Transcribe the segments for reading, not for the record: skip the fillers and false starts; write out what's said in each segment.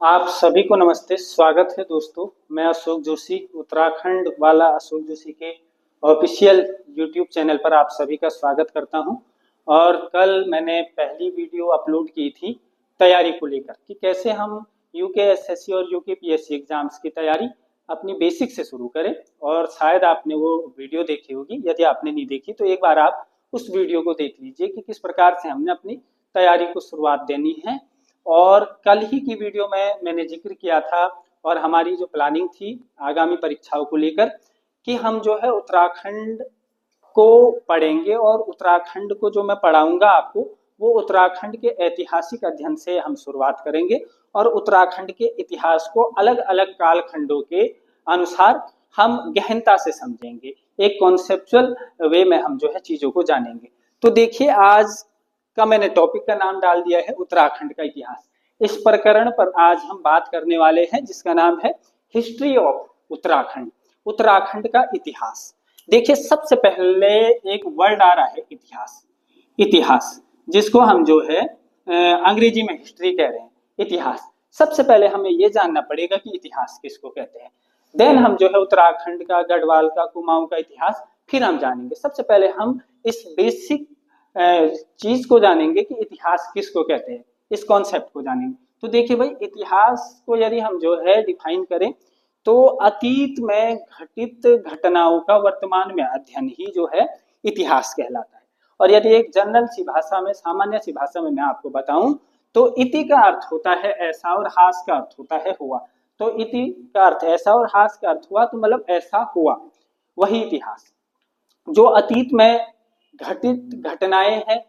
आप सभी को नमस्ते। स्वागत है दोस्तों। मैं अशोक जोशी, उत्तराखंड वाला अशोक जोशी के ऑफिशियल यूट्यूब चैनल पर आप सभी का स्वागत करता हूं। और कल मैंने पहली वीडियो अपलोड की थी तैयारी को लेकर कि कैसे हम यूकेएसएससी और यूकेपीएससी एग्जाम्स की तैयारी अपनी बेसिक से शुरू करें। और शायद आपने वो वीडियो देखी होगी। यदि आपने नहीं देखी तो एक बार आप उस वीडियो को देख लीजिए कि किस प्रकार से हमने अपनी तैयारी को शुरुआत देनी है। और कल ही की वीडियो में मैंने जिक्र किया था और हमारी जो प्लानिंग थी आगामी परीक्षाओं को लेकर कि हम जो है उत्तराखंड को पढ़ेंगे। और उत्तराखंड को जो मैं पढ़ाऊंगा आपको वो उत्तराखंड के ऐतिहासिक अध्ययन से हम शुरुआत करेंगे और उत्तराखंड के इतिहास को अलग अलग कालखंडों के अनुसार हम गहनता से समझेंगे। एक कॉन्सेप्चुअल वे में हम जो है चीजों को जानेंगे। तो देखिए, आज का मैंने टॉपिक का नाम डाल दिया है उत्तराखंड का इतिहास। इस प्रकरण पर आज हम बात करने वाले हैं जिसका नाम है हिस्ट्री ऑफ उत्तराखंड, उत्तराखंड का इतिहास। देखिए, सबसे पहले एक वर्ड आ रहा है इतिहास। इतिहास जिसको हम जो है अंग्रेजी में हिस्ट्री कह रहे हैं। इतिहास सबसे पहले हमें यह जानना पड़ेगा कि इतिहास किसको कहते हैं। देन हम जो है उत्तराखंड का, गढ़वाल का, कुमाऊं का इतिहास फिर हम जानेंगे। सबसे पहले हम इस बेसिक चीज को जानेंगे कि इतिहास किसको कहते हैं, इस कॉन्सेप्ट को जानेंगे। तो देखिए भाई, इतिहास को यदि हम जो है डिफाइन करें तो अतीत में घटित घटनाओं का वर्तमान में अध्ययन ही जो है इतिहास कहलाता है। और यदि एक जनरल सी भाषा में, सामान्य सी भाषा में मैं आपको बताऊं तो इति का अर्थ होता है ऐसा और हास का अर्थ होता है हुआ। तो इति का अर्थ ऐसा और हास का अर्थ हुआ, तो मतलब ऐसा हुआ, वही इतिहास। जो अतीत में घटित घटनाएं हैं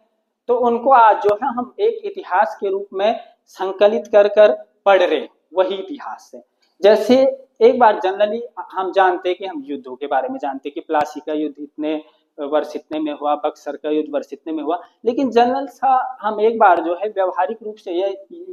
तो उनको आज जो है हम एक इतिहास के रूप में संकलित कर कर पढ़ रहे, वही इतिहास है। जैसे एक बार जनरली हम जानते हैं कि हम युद्धों के बारे में जानते हैं कि प्लासी का युद्ध इतने वर्ष इतने में हुआ, बक्सर का युद्ध वर्ष इतने में हुआ। लेकिन जनरल सा हम एक बार जो है व्यवहारिक रूप से ये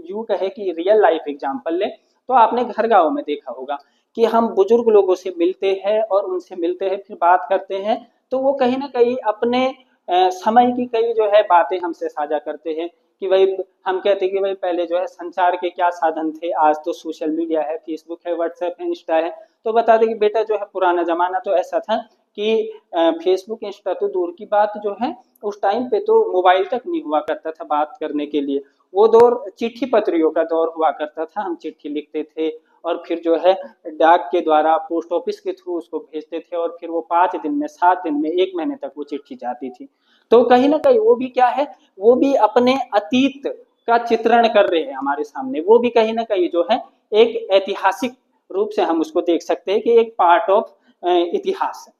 यूं कहे कि रियल लाइफ एग्जांपल ले तो आपने घर गांव में देखा होगा कि हम बुजुर्ग लोगों से मिलते हैं और उनसे मिलते हैं फिर बात करते हैं तो वो कहीं ना कहीं अपने समय की कई जो है बातें हमसे साझा करते हैं कि भाई हम कहते हैं कि भाई पहले जो है संचार के क्या साधन थे, आज तो सोशल मीडिया है, फेसबुक है, व्हाट्सएप है, इंस्टा है। तो बता दें कि बेटा जो है पुराना जमाना तो ऐसा था कि फेसबुक इंस्टा तो दूर की बात जो है, उस टाइम पे तो मोबाइल तक नहीं हुआ करता था बात करने के लिए। वो दौर चिट्ठी पत्रियों का दौर हुआ करता था। हम चिट्ठी लिखते थे और फिर जो है डाक के द्वारा पोस्ट ऑफिस के थ्रू उसको भेजते थे और फिर वो 5 दिन में, 7 दिन में, 1 महीने तक वो चिट्ठी जाती थी। तो कहीं ना कहीं वो भी क्या है, वो भी अपने अतीत का चित्रण कर रहे हैं हमारे सामने। वो भी कहीं ना कहीं जो है एक ऐतिहासिक रूप से हम उसको देख सकते हैं कि एक पार्ट ऑफ इतिहास है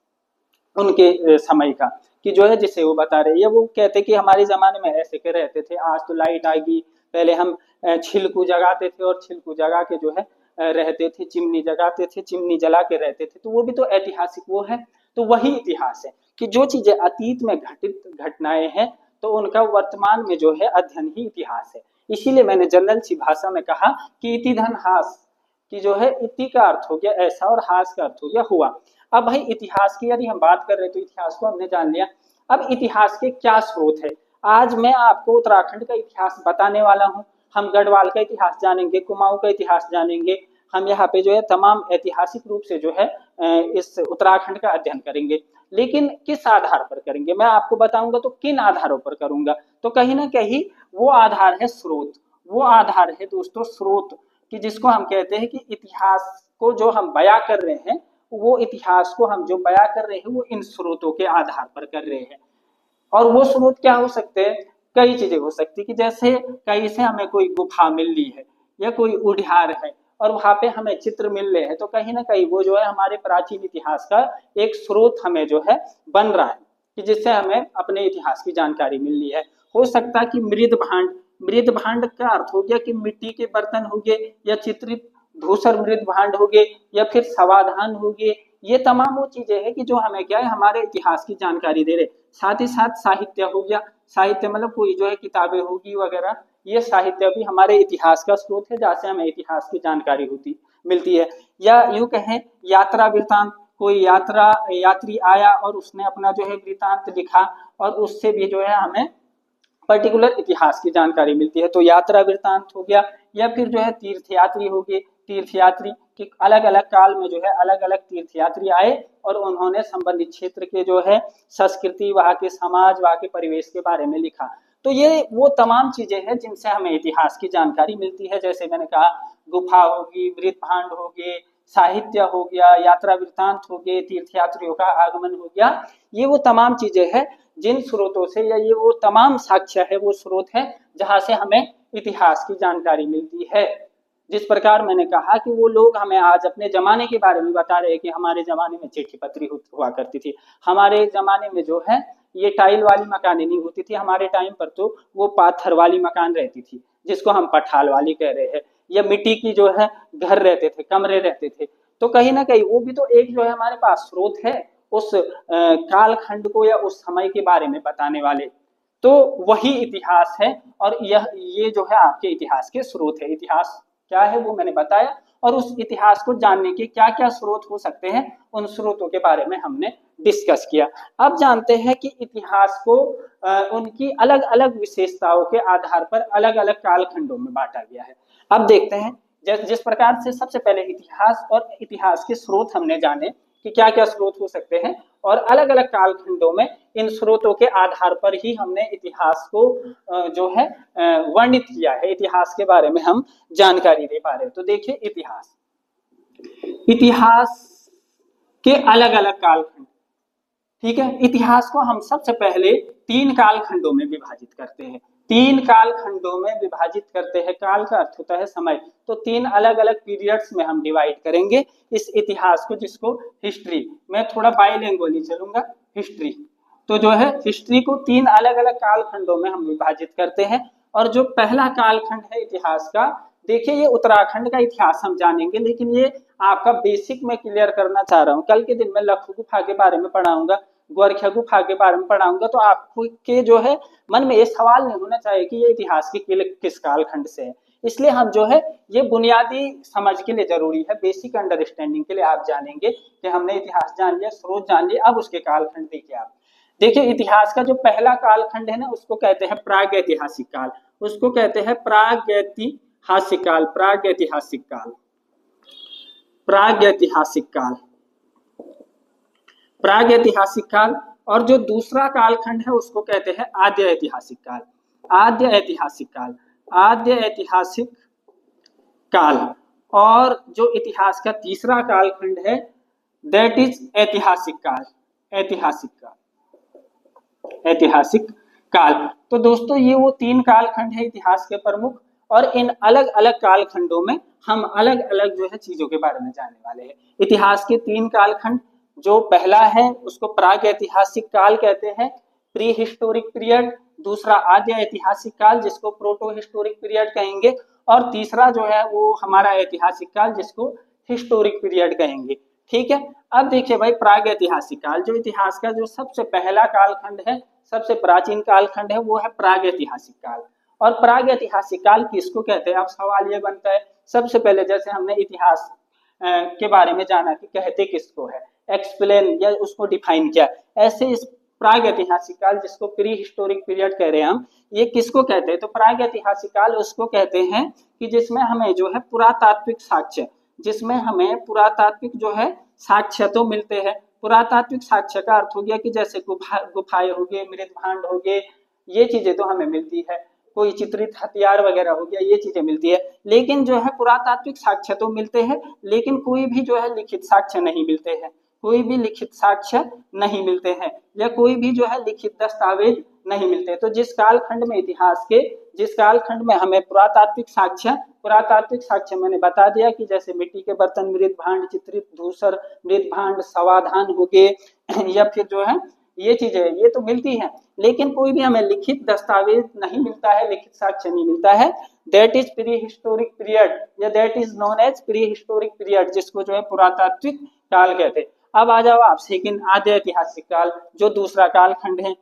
उनके समय का, कि जो है जिसे वो बता रहे हैं। वो कहते कि हमारे जमाने में ऐसे के रहते थे, आज तो लाइट आएगी, पहले हम छिलकू जगाते थे और छिलकू जगा के जो है रहते थे, चिमनी जगाते थे, चिमनी जला के रहते थे। तो वो भी तो ऐतिहासिक वो है। तो वही इतिहास है कि जो चीजें अतीत में घटित घटनाएं हैं तो उनका वर्तमान में जो है अध्ययन ही इतिहास है। इसीलिए मैंने जनरल सी भाषा में कहा कि इति धन हास, कि जो है इति का अर्थ हो गया ऐसा और हास का अर्थ हो गया हुआ। अब भाई इतिहास की यदि हम बात कर रहे हैं तो इतिहास को हमने जान लिया। अब इतिहास के क्या स्रोत है, आज मैं आपको उत्तराखंड का इतिहास बताने वाला हूँ। हम गढ़वाल का इतिहास जानेंगे, कुमाऊं का इतिहास जानेंगे। हम यहाँ पे जो है तमाम ऐतिहासिक रूप से जो है इस उत्तराखंड का अध्ययन करेंगे। लेकिन किस आधार पर करेंगे मैं आपको बताऊंगा। तो किन आधारों पर करूंगा, तो कहीं ना कहीं वो आधार है स्रोत। वो आधार है दोस्तों स्रोत, कि जिसको हम कहते हैं कि इतिहास को जो हम बयां कर रहे हैं, वो इतिहास को हम जो बयां कर रहे हैं वो इन स्रोतों के आधार पर कर रहे हैं। और वो स्रोत क्या हो सकते हैं, कई चीजें हो सकती कि जैसे कहीं से हमें कोई गुफा मिल रही है या कोई उद्यान है और वहां पे हमें चित्र मिल रहे हैं, तो कहीं ना कहीं वो जो है हमारे प्राचीन इतिहास का एक स्रोत हमें जो है बन रहा है, कि जिससे हमें अपने इतिहास की जानकारी मिल रही है। हो सकता है कि मृद भांड, मृद भांड का अर्थ हो गया कि मिट्टी के बर्तन हो गए या चित्रित धूसर मृद भांड हो गए या फिर समाधान हो गए। ये तमाम वो चीजें हैं कि जो हमें क्या है हमारे इतिहास की जानकारी दे रहे। साथ ही साथ साहित्य हो गया, साहित्य मतलब कोई जो है किताबें होगी वगैरह, ये साहित्य भी हमारे इतिहास का स्रोत है जहाँ से हमें इतिहास की जानकारी होती मिलती है। या यूं कहें यात्रा वृतांत, कोई यात्री आया और उसने अपना जो है वृतांत लिखा और उससे भी जो है हमें पर्टिकुलर इतिहास की जानकारी मिलती है। तो यात्रा वृत्तांत हो गया, या फिर जो है तीर्थयात्री हो गए, तीर्थयात्री कि अलग अलग काल में जो है अलग अलग तीर्थयात्री आए और उन्होंने संबंधित क्षेत्र के जो है संस्कृति, वहाँ के समाज, वहाँ के परिवेश के बारे में लिखा। तो ये वो तमाम चीजें हैं जिनसे हमें इतिहास की जानकारी मिलती है। जैसे मैंने कहा, गुफा होगी, मृत भांड हो गए, साहित्य हो गया, यात्रा वृत्तांत हो गए, तीर्थयात्रियों का आगमन हो गया। ये वो तमाम चीजें हैं जिन स्रोतों से, या ये वो तमाम साक्ष्य है, वो स्रोत है जहां से हमें इतिहास की जानकारी मिलती है। जिस प्रकार मैंने कहा कि वो लोग हमें आज अपने जमाने के बारे में बता रहे हैं कि हमारे जमाने में चिट्ठी पत्री हुआ करती थी, हमारे जमाने में जो है ये टाइल वाली मकानें नहीं होती थी, हमारे टाइम पर तो वो पाथर वाली मकान रहती थी जिसको हम पठाल वाली कह रहे हैं, या मिट्टी की जो है घर रहते थे, कमरे रहते थे। तो कहीं ना कहीं वो भी तो एक जो है हमारे पास स्रोत है उस कालखंड को या उस समय के बारे में बताने वाले। तो वही इतिहास है, और ये जो है आपके इतिहास के स्रोत है। इतिहास क्या है वो मैंने बताया, और उस इतिहास को जानने के क्या क्या स्रोत हो सकते हैं उन स्रोतों के बारे में हमने डिस्कस किया। अब जानते हैं कि इतिहास को उनकी अलग अलग विशेषताओं के आधार पर अलग अलग कालखंडों में बांटा गया है। अब देखते हैं जिस प्रकार से सबसे पहले इतिहास और इतिहास के स्रोत हमने जाने कि क्या क्या स्रोत हो सकते हैं, और अलग अलग कालखंडों में इन स्रोतों के आधार पर ही हमने इतिहास को जो है वर्णित किया है, इतिहास के बारे में हम जानकारी दे पा रहे हैं। तो देखिए, इतिहास के अलग अलग कालखंड, ठीक है। इतिहास को हम सबसे पहले 3 कालखंडों में विभाजित करते हैं, 3 कालखंडों में विभाजित करते हैं। काल का अर्थ होता है समय, तो 3 अलग अलग पीरियड्स में हम डिवाइड करेंगे इस इतिहास को, जिसको हिस्ट्री, मैं थोड़ा बाइलिंगुअली चलूंगा, हिस्ट्री। तो जो है हिस्ट्री को 3 अलग अलग कालखंडों में हम विभाजित करते हैं। और जो पहला कालखंड है इतिहास का, देखिए ये उत्तराखंड का इतिहास हम जानेंगे, लेकिन ये आपका बेसिक में क्लियर करना चाह रहा हूँ। कल के दिन में लखनऊ गुफा के बारे में पढ़ाऊंगा, गोरखिया गुफा के बारे में पढ़ाऊंगा, तो आपको के जो है मन में ये सवाल नहीं होना चाहिए कि ये इतिहास की किस कालखंड से है। इसलिए हम जो है ये बुनियादी समझ के लिए जरूरी है, बेसिक अंडरस्टैंडिंग के लिए आप जानेंगे कि हमने इतिहास जान लिया, स्रोत जान लिया, अब उसके कालखंड देखिए आप। देखिए इतिहास का जो पहला कालखंड है ना, उसको कहते हैं प्रागैतिहासिक काल, उसको कहते हैं प्रागैतिहासिक काल, प्रागैतिहासिक काल, प्रागैतिहासिक काल, प्रागैतिहासिक काल। और जो दूसरा कालखंड है उसको कहते हैं आद्य ऐतिहासिक काल, आद्य ऐतिहासिक काल, आद्य ऐतिहासिक काल। और जो इतिहास का तीसरा कालखंड है दैट इज ऐतिहासिक काल, ऐतिहासिक काल, ऐतिहासिक काल। तो दोस्तों ये वो 3 कालखंड है इतिहास के प्रमुख, और इन अलग अलग कालखंडों में हम अलग अलग जो है चीजों के बारे में जानने वाले हैं। इतिहास के 3 कालखंड, जो पहला है उसको प्रागैतिहासिक काल कहते हैं, प्री हिस्टोरिक पीरियड, दूसरा आद्य ऐतिहासिक काल जिसको प्रोटो हिस्टोरिक पीरियड कहेंगे, और तीसरा जो है वो हमारा ऐतिहासिक काल जिसको हिस्टोरिक पीरियड कहेंगे, ठीक है। अब देखिए भाई, प्रागैतिहासिक काल, जो इतिहास का जो सबसे पहला कालखंड है, सबसे प्राचीन कालखंड है, वो है प्रागैतिहासिक काल। और प्रागैतिहासिक काल किसको कहते हैं? अब सवाल ये बनता है, सबसे पहले जैसे हमने इतिहास के बारे में जाना कि कहते किसको है, एक्सप्लेन या उसको डिफाइन किया, ऐसे इस प्रागैतिहासिक काल जिसको प्री हिस्टोरिक पीरियड कह रहे हैं हम, ये किसको कहते हैं? तो प्रागैतिहासिक काल उसको कहते हैं कि जिसमें हमें जो है पुरातात्विक साक्ष्य, जिसमें हमें पुरातात्विक जो है साक्ष्य तो मिलते हैं। पुरातात्विक साक्ष्य का अर्थ हो गया कि जैसे गुफाएं हो गए, मृत भांड हो गए, ये चीजें तो हमें मिलती है, कोई चित्रित हथियार वगैरह हो गया, ये चीजें मिलती है। लेकिन जो है पुरातात्विक साक्ष्य तो मिलते हैं, लेकिन कोई भी जो है लिखित साक्ष्य नहीं मिलते हैं, कोई भी लिखित साक्ष्य नहीं मिलते हैं, या कोई भी जो है लिखित दस्तावेज नहीं मिलते। तो जिस कालखंड में इतिहास के, जिस कालखंड में हमें पुरातात्विक साक्ष्य मैंने बता दिया कि जैसे मिट्टी के बर्तन, मृत भांड, चित्रित धूसर मृत भांड, समाधान हो गए, या फिर जो है ये चीजें ये तो मिलती हैं, लेकिन कोई भी हमें लिखित दस्तावेज नहीं मिलता है, लिखित साक्ष्य नहीं मिलता है, that is prehistoric period, या that is known as prehistoric period, जिसको जो है पुरातात्विक काल कहते हैं। अब आ जाओ आप सेकंड, आद्य ऐतिहासिक काल, जो दूसरा कालखंड है।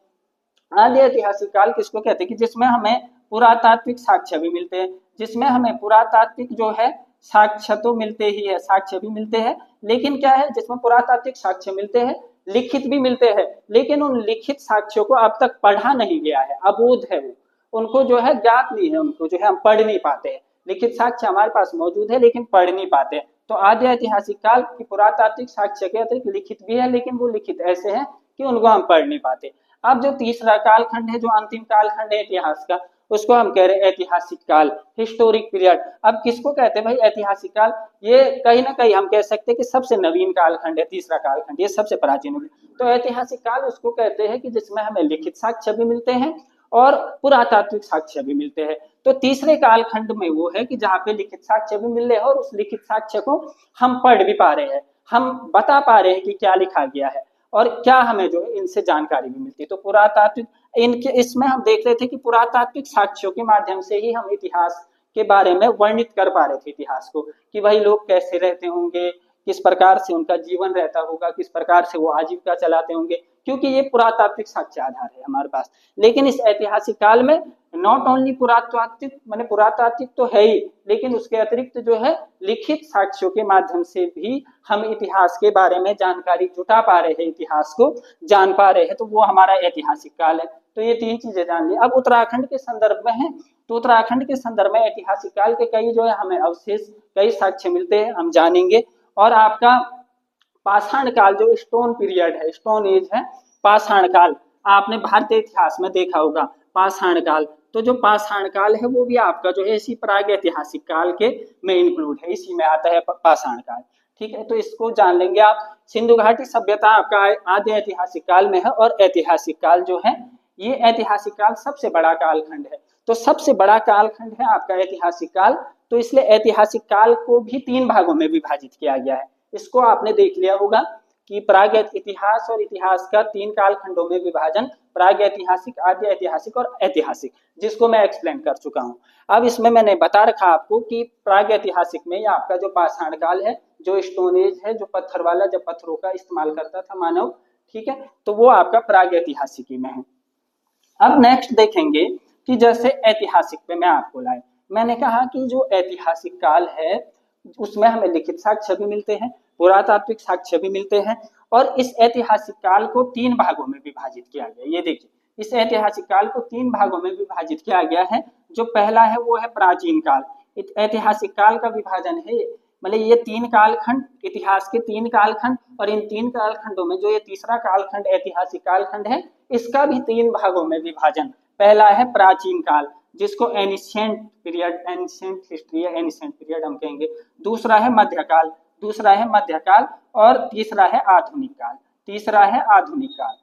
आद्य ऐतिहासिक काल किसको कहते हैं? कि जिसमें हमें पुरातात्विक साक्ष्य भी मिलते हैं, जिसमें हमें पुरातात्विक जो है साक्ष्य तो मिलते ही है, साक्ष्य भी मिलते हैं, लेकिन क्या है, जिसमें पुरातात्विक साक्ष्य मिलते हैं, लिखित भी मिलते हैं, लेकिन उन लिखित साक्ष्यों को अब तक पढ़ा नहीं गया है, अबोध है वो, उनको जो है ज्ञात नहीं है, उनको जो है हम पढ़ नहीं पाते हैं। लिखित साक्ष्य हमारे पास मौजूद है लेकिन पढ़ नहीं पाते हैं। तो आद्य ऐतिहासिक काल की पुरातात्विक साक्ष्य के अतिरिक्त लिखित भी है, लेकिन वो लिखित ऐसे हैं कि उनको हम पढ़ नहीं पाते। अब जो तीसरा कालखंड है, जो अंतिम कालखंड है इतिहास का, उसको हम कह रहे हैं ऐतिहासिक काल, हिस्टोरिक पीरियड। अब किसको कहते हैं भाई ऐतिहासिक काल? ये कहीं ना कहीं हम कह सकते हैं कि सबसे नवीन कालखंड है, तीसरा कालखंड, ये सबसे प्राचीन है। तो ऐतिहासिक काल उसको कहते हैं कि जिसमें हमें लिखित साक्ष्य भी मिलते हैं और पुरातात्विक साक्ष्य भी मिलते हैं। तो तीसरे कालखंड में वो है कि जहाँ पे लिखित साक्ष्य भी मिल रहे हैं और उस लिखित साक्ष्य को हम पढ़ भी पा रहे हैं, हम बता पा रहे हैं कि क्या लिखा गया है और क्या हमें जो है इनसे जानकारी भी मिलती है। तो पुरातात्विक, इनके इसमें हम देख रहे थे कि पुरातात्विक साक्ष्यों के माध्यम से ही हम इतिहास के बारे में वर्णित कर पा रहे थे इतिहास को, कि वही लोग कैसे रहते होंगे, किस प्रकार से उनका जीवन रहता होगा, किस प्रकार से वो आजीविका चलाते होंगे, क्योंकि ये पुरातात्विक साक्ष्य आधार है हमारे पास। लेकिन इस ऐतिहासिक काल में नॉट ओनली पुरातात्विक, माने पुरातात्विक तो है ही, लेकिन उसके अतिरिक्त जो है लिखित साक्ष्यों के माध्यम से भी हम इतिहास के बारे में जानकारी जुटा पा रहे हैं, इतिहास को जान पा रहे हैं। तो वो हमारा ऐतिहासिक काल है। तो ये तीन चीजें जान ली। अब उत्तराखंड के संदर्भ में है, तो उत्तराखंड के संदर्भ में ऐतिहासिक काल के कई जो है हमें अवशेष, कई साक्ष्य मिलते हैं, हम जानेंगे। और आपका पाषाण काल, जो स्टोन पीरियड है, स्टोन एज है, पाषाण काल, आपने भारतीय इतिहास में देखा होगा पाषाण काल। तो जो पाषाण काल है वो भी आपका जो है इसी प्राग ऐतिहासिक काल के में इंक्लूड है, इसी में आता है पाषाण काल। ठीक है, तो इसको जान लेंगे आप। सिंधु घाटी सभ्यता आपका आद्य ऐतिहासिक काल में है, और ऐतिहासिक काल जो है ये ऐतिहासिक काल सबसे बड़ा कालखंड है। तो सबसे बड़ा कालखंड है आपका ऐतिहासिक काल। तो इसलिए ऐतिहासिक काल को भी तीन भागों में विभाजित किया गया है। इसको आपने देख लिया होगा कि प्राग इतिहास और इतिहास का तीन कालखंडों में विभाजन, प्राग ऐतिहासिक, आद्य ऐतिहासिक और ऐतिहासिक, जिसको मैं एक्सप्लेन कर चुका हूं। अब इसमें मैंने बता रखा आपको कि प्राग ऐतिहासिक में आपका जो पाषाण काल है, जो स्टोन एज है, जो पत्थर वाला, जब पत्थरों का इस्तेमाल करता था मानव, ठीक है, तो वो आपका प्राग ऐतिहासिकी में है। अब नेक्स्ट देखेंगे कि जैसे ऐतिहासिक पे मैं आपको लाए, मैंने कहा कि जो ऐतिहासिक काल है उसमें हमें लिखित साक्ष्य भी मिलते हैं, पुरातात्विक साक्ष्य भी मिलते हैं, और इस ऐतिहासिक काल को तीन भागों में विभाजित किया गया। ये देखिए, इस ऐतिहासिक काल को तीन भागों में विभाजित किया गया है। जो पहला है वो है प्राचीन काल। ऐतिहासिक काल का विभाजन है, मतलब ये तीन कालखंड, इतिहास के तीन कालखंड, और इन तीन कालखंडों में जो ये तीसरा कालखंड ऐतिहासिक कालखंड है, इसका भी तीन भागों में विभाजन। पहला है प्राचीन काल, जिसको एनिशिएंट पीरियड, एनिशिएंट हिस्ट्री या एनिशिएंट पीरियड हम कहेंगे। दूसरा है मध्यकाल, दूसरा है मध्यकाल, और तीसरा है आधुनिक काल, तीसरा है आधुनिक काल,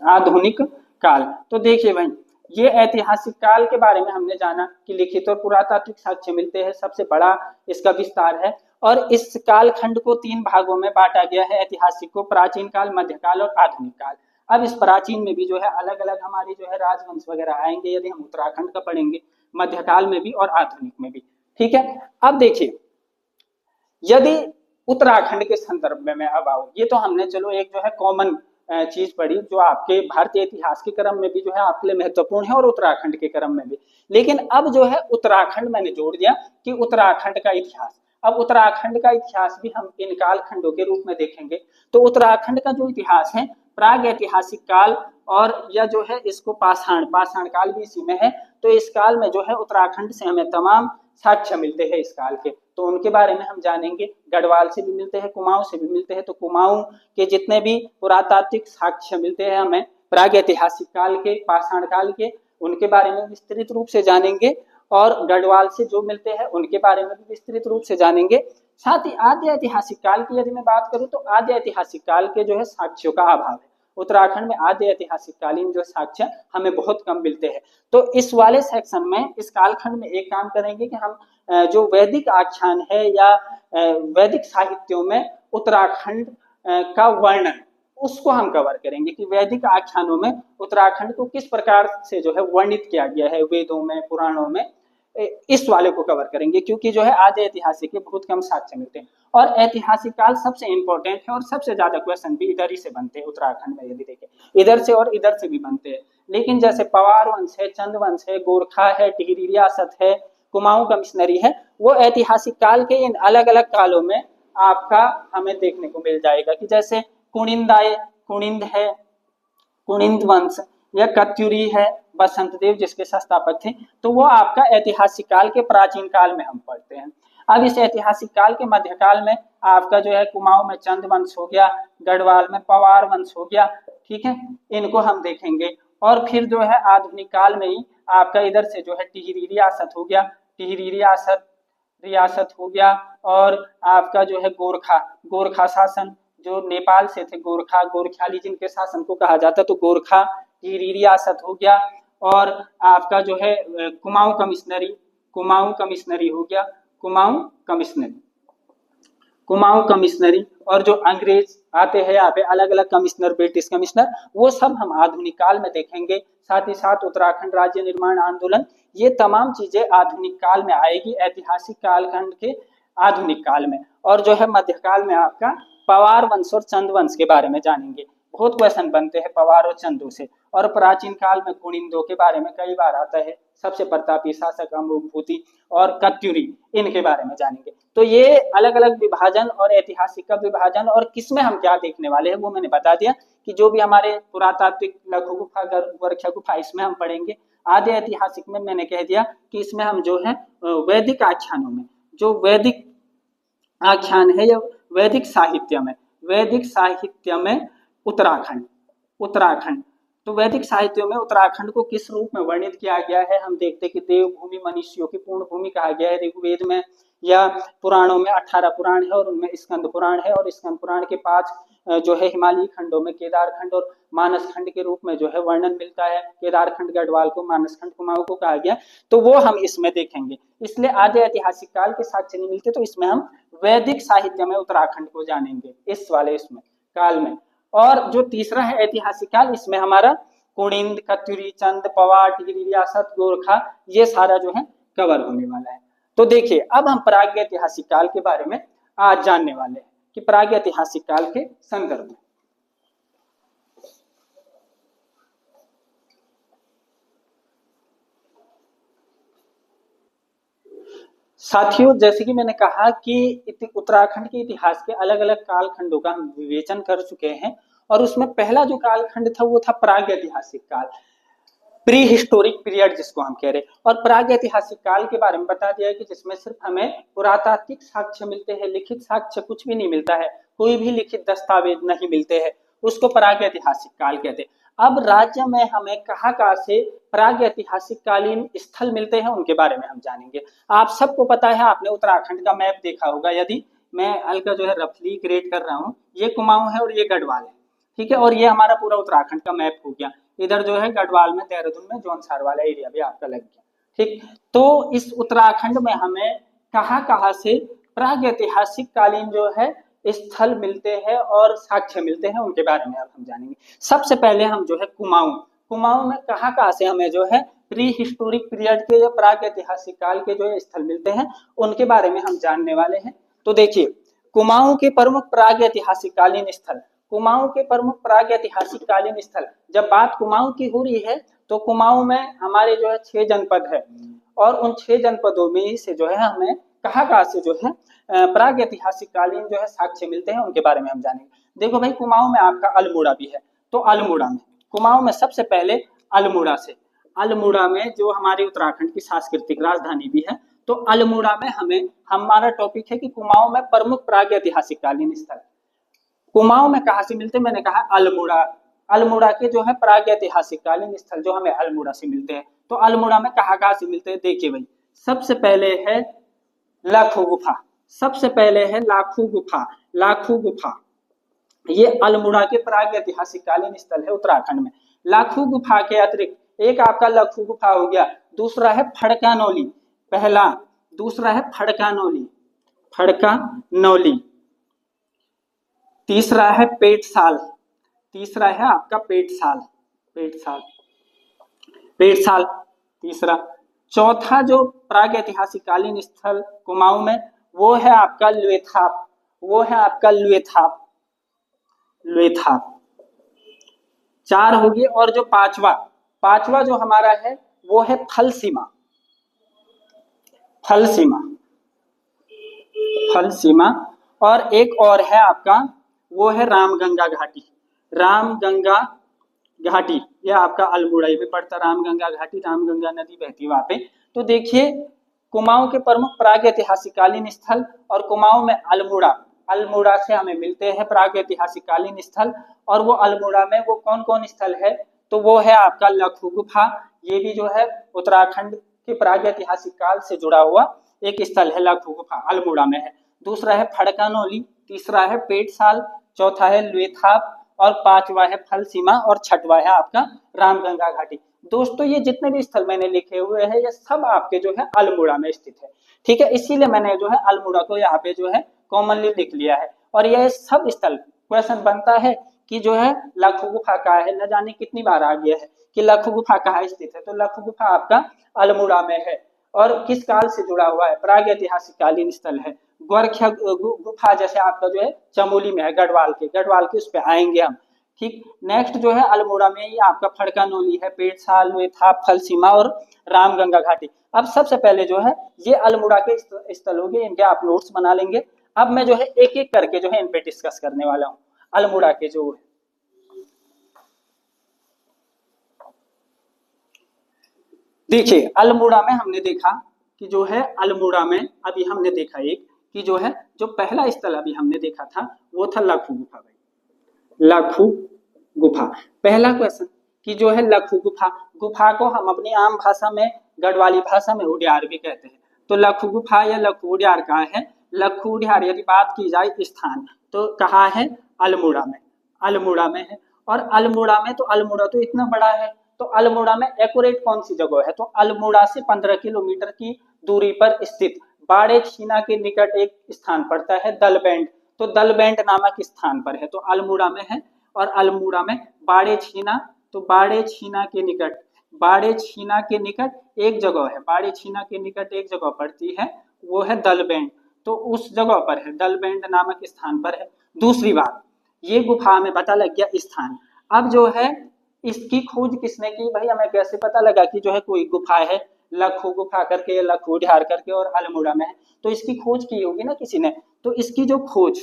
आधुनिक काल। तो देखिए भाई, ये ऐतिहासिक काल के बारे में हमने जाना कि लिखित और पुरातात्विक साक्ष्य मिलते हैं, सबसे बड़ा इसका विस्तार है। और इस कालखंड को तीन भागों में बांटा गया है, ऐतिहासिक को, प्राचीन काल, मध्यकाल और आधुनिक काल। अब इस प्राचीन में भी जो है अलग अलग हमारी जो है राजवंश वगैरह आएंगे, यदि हम उत्तराखंड का पढ़ेंगे, मध्यकाल में भी और आधुनिक में भी। ठीक है, अब देखिए, यदि उत्तराखंड के संदर्भ में मैं अब आऊं, ये तो हमने चलो एक जो है कॉमन चीज पढ़ी, जो आपके भारतीय इतिहास के क्रम में भी जो है आपके लिए महत्वपूर्ण है और उत्तराखंड के क्रम में भी। लेकिन अब जो है उत्तराखंड मैंने जोड़ दिया कि उत्तराखंड का इतिहास। अब उत्तराखंड का इतिहास भी हम इन कालखंडों के रूप में देखेंगे। तो उत्तराखंड का जो इतिहास है, प्राग ऐतिहासिक काल, और यह जो है इसको पाषाण, पाषाण काल भी इसी में है। तो इस काल में जो है उत्तराखंड से हमें तमाम साक्ष्य मिलते हैं इस काल के, तो उनके बारे में हम जानेंगे। गढ़वाल से भी मिलते हैं, कुमाऊं से भी मिलते हैं। तो कुमाऊं के जितने भी पुरातात्विक साक्ष्य मिलते हैं हमें प्राग ऐतिहासिक काल के, पाषाण काल के, उनके बारे में विस्तृत रूप से जानेंगे। और गढ़वाल से जो मिलते हैं उनके बारे में भी विस्तृत रूप से जानेंगे। साथ ही आद्य ऐतिहासिक काल की यदि मैं बात करूं, तो आद्य ऐतिहासिक काल के जो है साक्ष्यों का अभाव है। उत्तराखंड में आद्य ऐतिहासिक कालीन जो साक्ष्य हमें बहुत कम मिलते हैं। तो इस वाले सेक्शन में, इस कालखंड में एक काम करेंगे कि हम जो वैदिक आख्यान है या वैदिक साहित्यों में उत्तराखंड का वर्णन, उसको हम कवर करेंगे कि वैदिक आख्यानों में उत्तराखंड को किस प्रकार से जो है वर्णित किया गया है, वेदों में, पुराणों में, इस वाले को कवर करेंगे। क्योंकि जो है आद्य ऐतिहासिक के बहुत कम साक्ष्य मिलते हैं, और ऐतिहासिक काल सबसे इंपॉर्टेंट है, और सबसे ज्यादा क्वेश्चन भी इधर ही से बनते हैं उत्तराखंड में। यदि देखें, इधर से और इधर से भी बनते हैं। लेकिन जैसे पवार वंश है, चंद वंश है, गोरखा है, टिहरी रियासत है, कुमाऊं कमिश्नरी है, वो ऐतिहासिक काल के इन अलग अलग कालों में आपका हमें देखने को मिल जाएगा। कि जैसे कुनिंद है, कुनिंद वंश, या कत्यूरी है, बसंत देव जिसके संस्थापक थे, तो वो आपका ऐतिहासिक काल के प्राचीन काल में हम पढ़ते हैं। अब इस ऐतिहासिक काल के मध्यकाल में आपका जो है कुमाऊं में चंद वंश हो गया, गढ़वाल में पवार वंश हो गया, ठीक है, इनको हम देखेंगे। और फिर जो है आधुनिक काल में ही आपका इधर से जो है टिहरी रियासत हो गया, टिहरी रियासत हो गया, और आपका जो है गोरखा शासन, जो नेपाल से थे, गोरख्याली जिनके शासन को कहा जाता, तो गोरखा टिहरी रियासत हो गया। और आपका जो है कुमाऊं कमिश्नरी हो गया, कुमाऊं कमिश्नरी, और जो अंग्रेज आते हैं यहाँ पे अलग अलग कमिश्नर, ब्रिटिश कमिश्नर, वो सब हम आधुनिक काल में देखेंगे। साथ ही साथ उत्तराखंड राज्य निर्माण आंदोलन, ये तमाम चीजें आधुनिक काल में आएगी, ऐतिहासिक कालखंड के आधुनिक काल में। और जो है मध्यकाल में आपका पवार वंश और चंद वंश के बारे में जानेंगे, बहुत क्वेश्चन बनते हैं पवार और चंदों से। और प्राचीन काल में कुनिंदों के बारे में कई बार आता है, सबसे प्रतापी शासक अम्बुभूति और कत्यूरी, इनके बारे में जानेंगे। तो ये अलग अलग विभाजन और ऐतिहासिक का विभाजन, और किसमें हम क्या देखने वाले हैं वो मैंने बता दिया कि जो भी हमारे पुरातात्विक लघु गुफा, वर्षा गुफा, इसमें हम पढ़ेंगे। आधे ऐतिहासिक में मैंने कह दिया कि इसमें हम जो है वैदिक आख्यानों में, जो वैदिक आख्यान है या वैदिक साहित्य में उत्तराखंड, तो वैदिक साहित्यों में उत्तराखंड को किस रूप में वर्णित किया गया है, हम देखते हैं कि देवभूमि मनुष्यों की पूर्ण भूमि कहा गया है ऋग्वेद में, या पुराणों में 18 पुराण है और उनमें स्कंद पुराण है, और स्कंद पुराण के 5 जो है हिमालयी खंडों में केदार खंड और मानस खंड के रूप में जो है वर्णन मिलता है। केदार खंड गढ़वाल को, मानस खंड कुमाऊं को कहा गया, तो वो हम इसमें देखेंगे। इसलिए आधे ऐतिहासिक काल के साक्ष्य नहीं मिलते, तो इसमें हम वैदिक साहित्य में उत्तराखंड को जानेंगे इस वाले इसमें काल में। और जो तीसरा है ऐतिहासिक काल, इसमें हमारा कुनिंद, कत्यूरी, चंद, पवार, टिहरी रियासत, गोरखा, ये सारा जो है कवर होने वाला है। तो देखिए अब हम प्रागैतिहासिक काल के बारे में आज जानने वाले हैं कि प्रागैतिहासिक काल के संदर्भ में। साथियों, जैसे कि मैंने कहा कि उत्तराखंड के इतिहास के अलग अलग कालखंडों का हम विवेचन कर चुके हैं, और उसमें पहला जो कालखंड था वो था प्रागैतिहासिक काल, प्री हिस्टोरिक पीरियड जिसको हम कह रहे हैं। और प्रागैतिहासिक काल के बारे में बता दिया कि जिसमें सिर्फ हमें पुरातात्विक साक्ष्य मिलते हैं, लिखित साक्ष्य कुछ भी नहीं मिलता है, कोई भी लिखित दस्तावेज नहीं मिलते हैं, उसको प्रागैतिहासिक काल कहते हैं। अब राज्य में हमें कहाँ से प्रागैतिहासिक कालीन स्थल मिलते हैं उनके बारे में हम जानेंगे। आप सबको पता है, आपने उत्तराखंड का मैप देखा होगा, यदि मैं हल्का जो है रफली क्रिएट कर रहा हूँ, ये कुमाऊं है और ये गढ़वाल है, ठीक है, और ये हमारा पूरा उत्तराखंड का मैप हो गया। इधर जो है गढ़वाल में, देहरादून में जौनसार वाला एरिया भी आपका लग गया, ठीक। तो इस उत्तराखंड में हमें कहाँ से प्रागैतिहासिक कालीन जो है स्थल मिलते हैं और साक्ष्य मिलते हैं, उनके बारे में अब हम जानेंगे। सबसे पहले हम जो है कुमाऊं में कहाँ से हमें जो है प्री हिस्टोरिक पीरियड के या प्रागैतिहासिक काल के जो है स्थल मिलते हैं, उनके बारे में हम जानने वाले हैं। तो देखिए कुमाऊं के प्रमुख प्रागैतिहासिक कालीन स्थल, कुमाऊं के प्रमुख प्रागैतिहासिक कालीन स्थल, जब बात कुमाऊं की हो रही है तो कुमाऊं में हमारे जो है 6 जनपद है, और उन 6 जनपदों में से जो है हमें कहाँ से जो है प्रागैतिहासिक कालीन जो है साक्ष्य मिलते हैं, उनके बारे में हम जानेंगे। देखो भाई, कुमाऊं में आपका अल्मोड़ा भी है, तो अल्मोड़ा में, कुमाऊं में सबसे पहले अल्मोड़ा में जो हमारी उत्तराखंड की सांस्कृतिक राजधानी भी है, तो अल्मोड़ा में हमारा टॉपिक है कि कुमाऊं में प्रमुख प्रागैतिहासिक कालीन स्थल। कुमाऊं में कहाँ से मिलते हैं, मैंने कहा अल्मोड़ा के जो है प्रागैतिहासिक कालीन स्थल जो हमें अल्मोड़ा से मिलते हैं। तो अल्मोड़ा में कहाँ से मिलते हैं, देखिए भाई, सबसे पहले है लाखू गुफा, ये अल्मोड़ा के प्रागैतिहासिक कालीन स्थल है उत्तराखंड में। लाखू गुफा के अतिरिक्त एक आपका लखू गुफा हो गया, दूसरा है फड़कानौली, दूसरा है फड़कानौली, तीसरा है पेटसाल, पेटसाल तीसरा। चौथा जो प्रागैतिहासिक कालीन स्थल कुमाऊं में वो है आपका लुएथाप, 4 होगी। और जो पांचवा जो हमारा है वो है फलसीमा, और एक और है आपका, वो है रामगंगा घाटी, यह आपका अल्मोड़ा में पड़ता, रामगंगा घाटी, रामगंगा नदी बहती वहां पे। तो देखिए कुमाऊं के प्रमुख प्रागैतिहासिककालीन स्थल, और कुमाऊं में अल्मोड़ा, अल्मोड़ा से हमें मिलते हैं प्रागैतिहासिककालीन स्थल। और वो अल्मोड़ा में वो कौन कौन स्थल है, तो वो है आपका लखू गुफा, ये भी जो है उत्तराखंड के प्रागैतिहासिक काल से जुड़ा हुआ एक स्थल है, लखू गुफा अल्मोड़ा में है। दूसरा है फड़कानोली, तीसरा है पेटसाल, चौथा है लुएथाप, और पांचवा है फल सीमा, और छठवा है आपका रामगंगा घाटी। दोस्तों ये जितने भी स्थल मैंने लिखे हुए हैं ये सब आपके जो है अल्मोड़ा में स्थित है, ठीक है। इसीलिए मैंने जो है अल्मोड़ा को यहाँ पे जो है कॉमनली लिख लिया है। और यह सब स्थल क्वेश्चन बनता है कि जो है लखू गुफा कहाँ है, न जाने कितनी बार आ गया है कि लखू गुफा कहाँ स्थित है, तो लखू गुफा आपका अल्मोड़ा में है। और किस काल से जुड़ा हुआ है, प्रागैतिहासिक कालीन स्थल है। गोरखिया गुफा जैसे आपका जो है चमोली में है, गढ़वाल के उस पर आएंगे हम, ठीक। नेक्स्ट जो है अल्मोड़ा में ये आपका फड़कानोली है, पेटसाल, लुएथाप, फल सीमा और रामगंगा घाटी। अब सबसे पहले जो है ये अल्मोड़ा के स्थल हो गए, इनके आप नोट्स बना लेंगे। अब मैं जो है एक एक करके जो है इन पे डिस्कस करने वाला हूँ अल्मोड़ा के जो है। देखिए अल्मोड़ा में हमने देखा कि जो है अल्मोड़ा में अभी हमने देखा एक कि जो है जो पहला स्थल अभी हमने देखा था वो था लखू गुफा। भाई लखू गुफा पहला क्वेश्चन कि जो है लखू गुफा, गुफा को हम अपनी आम भाषा में गढ़वाली भाषा में उडियार भी कहते हैं। तो लखू गुफा या लखू उडियार कहाँ है, लखू उडियार यदि बात की जाए स्थान तो कहाँ है, अल्मोड़ा में, अल्मोड़ा में है। और अल्मोड़ा में तो अल्मोड़ा तो इतना बड़ा है, तो अल्मोड़ा में एक्यूरेट कौन सी जगह है, तो अल्मोड़ा से 15 किलोमीटर की दूरी पर स्थित बाड़े छीना के निकट एक स्थान पड़ता है दलबैंड, तो दलबैंड नामक स्थान पर है, तो अल्मोड़ा में है। और अल्मोड़ा में बाड़े छीना, तो बाड़े छीना के निकट, बाड़े छीना के निकट एक जगह है, बाड़े छीना के निकट एक जगह पड़ती है वो है दलबैंड, तो उस जगह पर है, दलबैंड नामक स्थान पर है। दूसरी बात ये गुफा में पता लग गया स्थान। अब जो है इसकी खोज किसने की, भाई हमें कैसे पता लगा कि जो है कोई गुफा है लखू गुफा करके या लखू ढार करके और अल्मोड़ा में है, तो इसकी खोज की होगी ना किसी ने। तो इसकी जो खोज,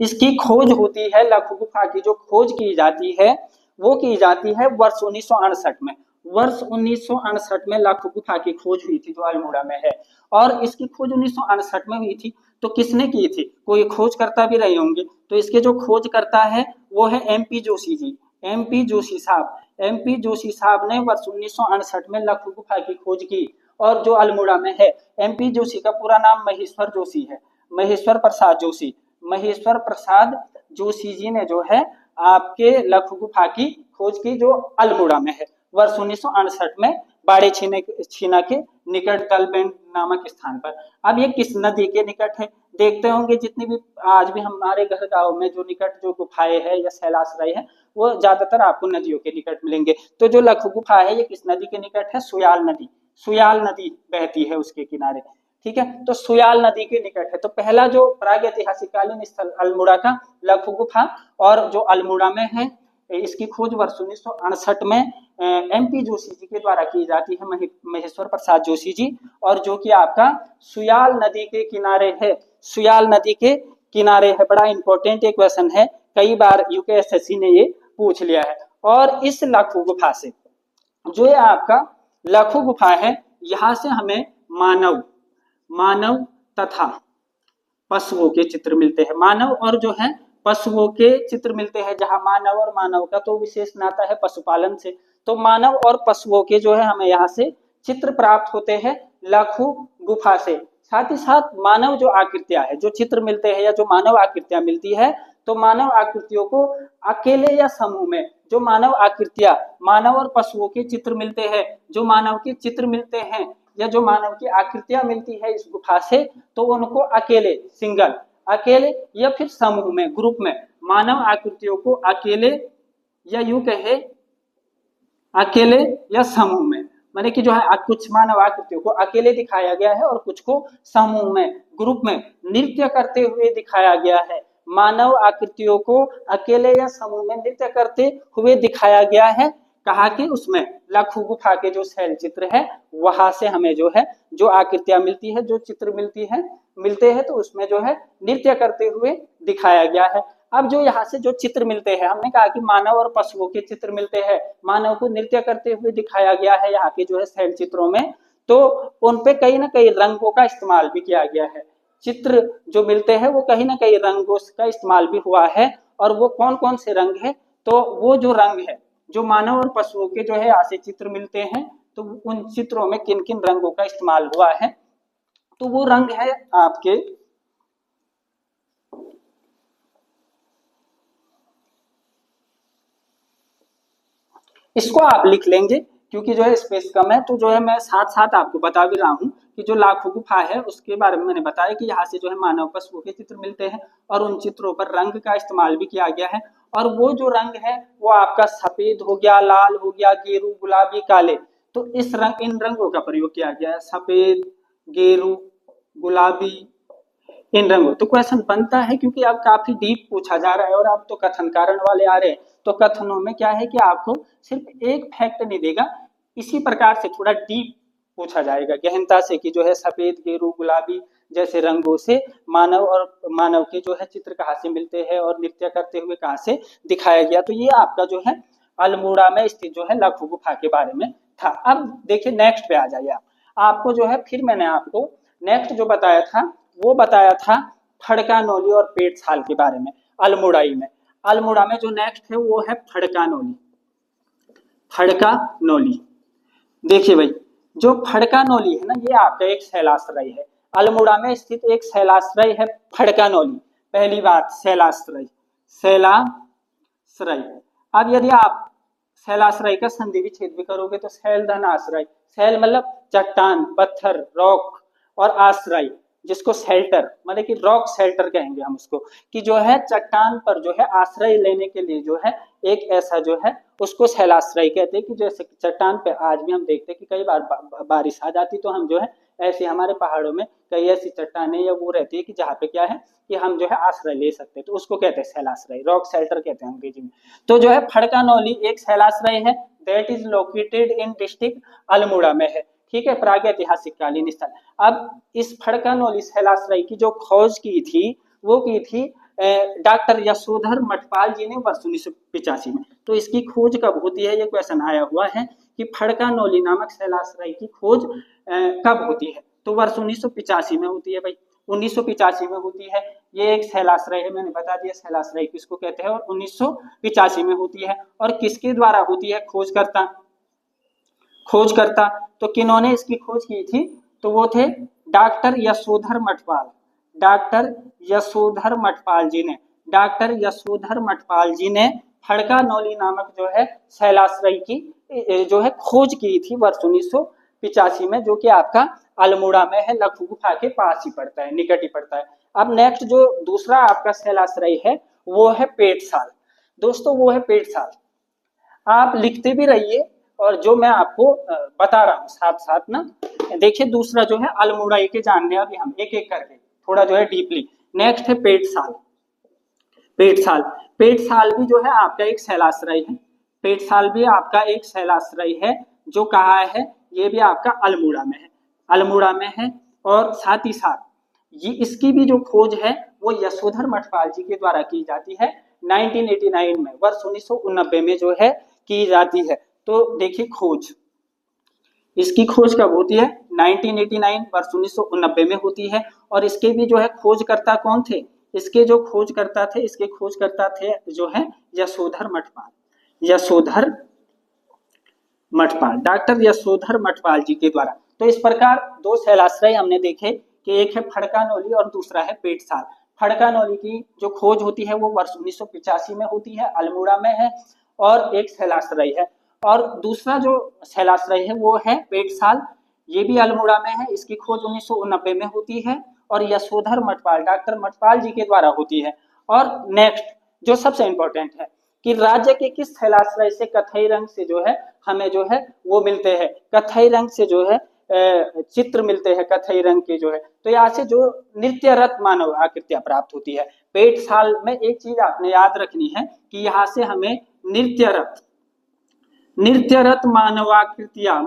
इसकी खोज होती है, लखू गुफा की जो खोज की जाती है वो की जाती है वर्ष 1968 में, वर्ष 1968 में लखू गुफा की खोज हुई थी जो अल्मोड़ा में है। और इसकी खोज 1968 में हुई थी, तो किसने की थी, कोई खोज करता भी रहे होंगे, तो इसके जो खोज करता है वो है एमपी जोशी जी, एमपी जोशी साहब, एमपी जोशी साहब ने वर्ष 1968 में लखू गुफा की खोज की। और जो अल्मोड़ा में है, एमपी जोशी का पूरा नाम महेश्वर जोशी है, महेश्वर प्रसाद जोशी, महेश्वर प्रसाद जोशी जी ने जो है आपके लखू गुफा की खोज की जो अल्मोड़ा में है वर्ष 1968 में बाड़े छीना के निकट दलबैंड नामक स्थान पर। अब ये किस नदी के निकट है, देखते होंगे जितनी भी आज भी हमारे घर गांव में जो निकट जो गुफाएं है या शैलाश्रय है वो ज्यादातर आपको नदियों के निकट मिलेंगे। तो जो लखू गुफा है ये किस नदी के निकट है, सुयाल नदी, सुयाल नदी बहती है उसके किनारे, ठीक है। तो सुयाल नदी के निकट है। तो पहला जो प्रागैतिहासिक कालीन स्थल अल्मोड़ा का लखू गुफा, और जो अल्मोड़ा में है इसकी खोज वर्ष 1968 में एमपी जोशी जी के द्वारा की जाती है, महेश्वर प्रसाद जोशी जी, और जो कि आपका सुयाल नदी के किनारे है, सुयाल नदी के किनारे है। बड़ा इंपॉर्टेंट एक क्वेश्चन है, कई बार यूकेएसएससी ने ये पूछ लिया है। और इस लखू गुफा से जो ये आपका लखू गुफा है यहाँ से हमें मानव, मानव तथा पशुओं के चित्र मिलते हैं, मानव और जो है पशुओं के चित्र मिलते हैं, जहां मानव और मानव का तो विशेष नाता है पशुपालन से, तो मानव और पशुओं के जो है हमें यहाँ से चित्र प्राप्त होते हैं लखू गुफा से। साथ ही साथ मानव जो आकृतियां है, जो चित्र मिलते हैं या जो मानव आकृतियां मिलती है, तो मानव आकृतियों को अकेले या समूह में, जो मानव आकृतियां, मानव और पशुओं के चित्र मिलते हैं, जो मानव के चित्र मिलते हैं या जो मानव की आकृतियां मिलती है इस गुफा से, तो उनको अकेले, सिंगल, अकेले या फिर समूह में, ग्रुप में, मानव आकृतियों को अकेले या यूं कहे अकेले या समूह में, माने कि जो है कुछ मानव आकृतियों को अकेले दिखाया गया है और कुछ को समूह में, ग्रुप में नृत्य करते हुए दिखाया गया है। मानव आकृतियों को अकेले या समूह में नृत्य करते हुए दिखाया गया है, कहा कि उसमें लखू गुफा के जो शैल चित्र है वहां से हमें जो है जो आकृतियां मिलती है, जो चित्र मिलती है, मिलते हैं, तो उसमें जो है नृत्य करते हुए दिखाया गया है। अब जो यहाँ से जो चित्र मिलते हैं, हमने कहा कि मानव और पशुओं के चित्र मिलते हैं, मानव को नृत्य करते हुए दिखाया गया है यहाँ के जो है शैल चित्रों में, तो उनपे कहीं ना कहीं रंगों का इस्तेमाल भी किया गया है। चित्र जो मिलते हैं वो कहीं ना कहीं रंगों का इस्तेमाल भी हुआ है, और वो कौन कौन से रंग है, तो वो जो रंग है जो मानव और पशुओं के जो है ऐसे चित्र मिलते हैं, तो उन चित्रों में किन किन रंगों का इस्तेमाल हुआ है, तो वो रंग है आपके इसको आप लिख लेंगे क्योंकि जो है स्पेस कम है, तो जो है मैं साथ साथ आपको बता भी रहा हूँ कि जो लाखों गुफा है उसके बारे में मैंने बताया कि यहाँ से जो है मानव पशुओं के चित्र मिलते हैं और उन चित्रों पर रंग का इस्तेमाल भी किया गया है, और वो जो रंग है वो आपका सफेद हो गया, लाल हो गया, गेरू, गुलाबी, काले, तो इन रंगों का प्रयोग किया गया है, सफेद, गेरू, गुलाबी, इन रंगों। तो क्वेश्चन बनता है क्योंकि अब काफी डीप पूछा जा रहा है और आप तो कथन कारण वाले आ रहे हैं, तो कथनों में क्या है कि आपको सिर्फ एक फैक्ट नहीं देगा, इसी प्रकार से थोड़ा डीप पूछा जाएगा गहनता से कि जो है सफेद, गेरू, गुलाबी जैसे रंगों से मानव के जो है चित्र कहाँ से मिलते हैं और नृत्य करते हुए कहाँ से दिखाया गया। तो ये आपका जो है अल्मोड़ा में स्थित जो है लखू गुफा के बारे में था। अब देखिए नेक्स्ट पे आ जाइए आप, आपको जो है फिर मैंने आपको नेक्स्ट जो बताया था वो बताया था फड़कानोली और पेटसाल के बारे में। अल्मोड़ाई में, अल्मोड़ा में जो नेक्स्ट है वो है फड़कानोली। फड़कानोली, देखिए भाई जो फड़कानोली है ना, ये आपका एक शैलाश्रय है, अल्मोड़ा में स्थित एक शैलाश्रय है फड़कानोली। पहली बात शैलाश्रय, शैलाश्रय। अब यदि आप शैलाश्रय का संधि विच्छेद भी करोगे तो शैल धन आश्रय, शैल मतलब चट्टान, पत्थर, रॉक, और आश्रय जिसको शेल्टर मतलब कि रॉक शेल्टर कहेंगे हम उसको, कि जो है चट्टान पर जो है आश्रय लेने के लिए जो है एक ऐसा जो है उसको शैलाश्रय कहते हैं। कि जैसे चट्टान पे आज भी हम देखते हैं कि कई बार बारिश आ जाती तो हम जो है ऐसे हमारे पहाड़ों में कई ऐसी चट्टानें या वो रहती है कि जहाँ पे क्या है कि हम जो है आश्रय ले सकते हैं, तो उसको कहते हैं शैलाश्रय, रॉक शेल्टर कहते हैं अंग्रेजी में। तो जो है फड़कानोली एक शैलाश्रय है, that is located in district Almora में है, ठीक है, प्रागैतिहासिक कालीन स्थल। अब इस फड़कानोली शैलाश्रय की जो खोज की थी वो की थी डॉक्टर यशोधर मठपाल जी ने वर्ष 1985 में। तो इसकी खोज कब होती है, ये क्वेश्चन आया हुआ है कि फड़कानोली नामक शैलाश्रय की खोज कब होती है, तो वर्ष 1985 में होती है भाई, 1985 में होती है। ये एक शैलाश्रय है, मैंने बता दिया शैलाश्रय किसको कहते हैं, और 1985 में होती है। और किसके द्वारा होती है खोजकर्ता, तो किन्होंने इसकी खोज की थी, तो वो थे डॉक्टर यशोधर मठपाल, डॉक्टर यशोधर मठपाल जी ने, डॉक्टर यशोधर मठपाल जी ने फड़कानोली नामक जो है शैलाश्रय की जो है खोज की थी वर्ष 1985 में, जो कि आपका अल्मोड़ा में है, लखू गुफा के पास ही पड़ता है, निकट ही पड़ता है। अब नेक्स्ट जो दूसरा आपका शैलाश्रय है वो है पेटसाल। दोस्तों वो है पेटसाल, आप लिखते भी रहिए और जो मैं आपको बता रहा हूँ साथ साथ ना। देखिए दूसरा जो है अल्मोड़ाई के जानने अभी हम एक एक करके थोड़ा जो है डीपली। नेक्स्ट है पेटसाल, पेटसाल, पेटसाल भी जो है आपका एक शैलाश्रय है, पेटसाल भी आपका एक शैलाश्रय है जो कहाँ है, ये भी आपका अल्मोड़ा में है, अल्मोड़ा में है। और साथ ही साथ ये इसकी भी जो खोज है वो यशोधर मठपाल जी के द्वारा की जाती है 1989 में, वर्ष 1989 में जो है की जाती है। तो देखिए खोज, इसकी खोज कब होती है, 1989 वर्ष 1989 में होती है। और इसके भी जो है खोजकर्ता कौन थे, इसके जो खोजकर्ता थे, इसके खोजकर्ता थे जो है यशोधर मठपाल, यशोधर मठपाल, डॉक्टर यशोधर मठपाल जी के द्वारा। तो इस प्रकार दो शैलाश्रय हमने देखे कि एक है फड़कानोली और दूसरा है पेटसाल। फड़कानोली की जो खोज होती है वो वर्ष 1985 में होती है, अल्मोड़ा में है और एक शैलाश्रय है। और दूसरा जो शैलाश्रय है वो है पेटसाल, ये भी अल्मोड़ा में है, इसकी खोज 1989 में होती है और यशोधर मठपाल, डॉक्टर मठपाल जी के द्वारा होती है। और नेक्स्ट जो सबसे इंपॉर्टेंट है कि राज्य के किस शैलाश्रय से कथई रंग से जो है हमें जो है वो मिलते हैं, कथई रंग से जो है चित्र मिलते हैं कथई रंग के जो है, तो यहाँ से जो नृत्यरत मानव आकृतियां प्राप्त होती है। पेटसाल में एक चीज आपने याद रखनी है कि यहाँ से हमें नृत्यरत मानवाकृतियां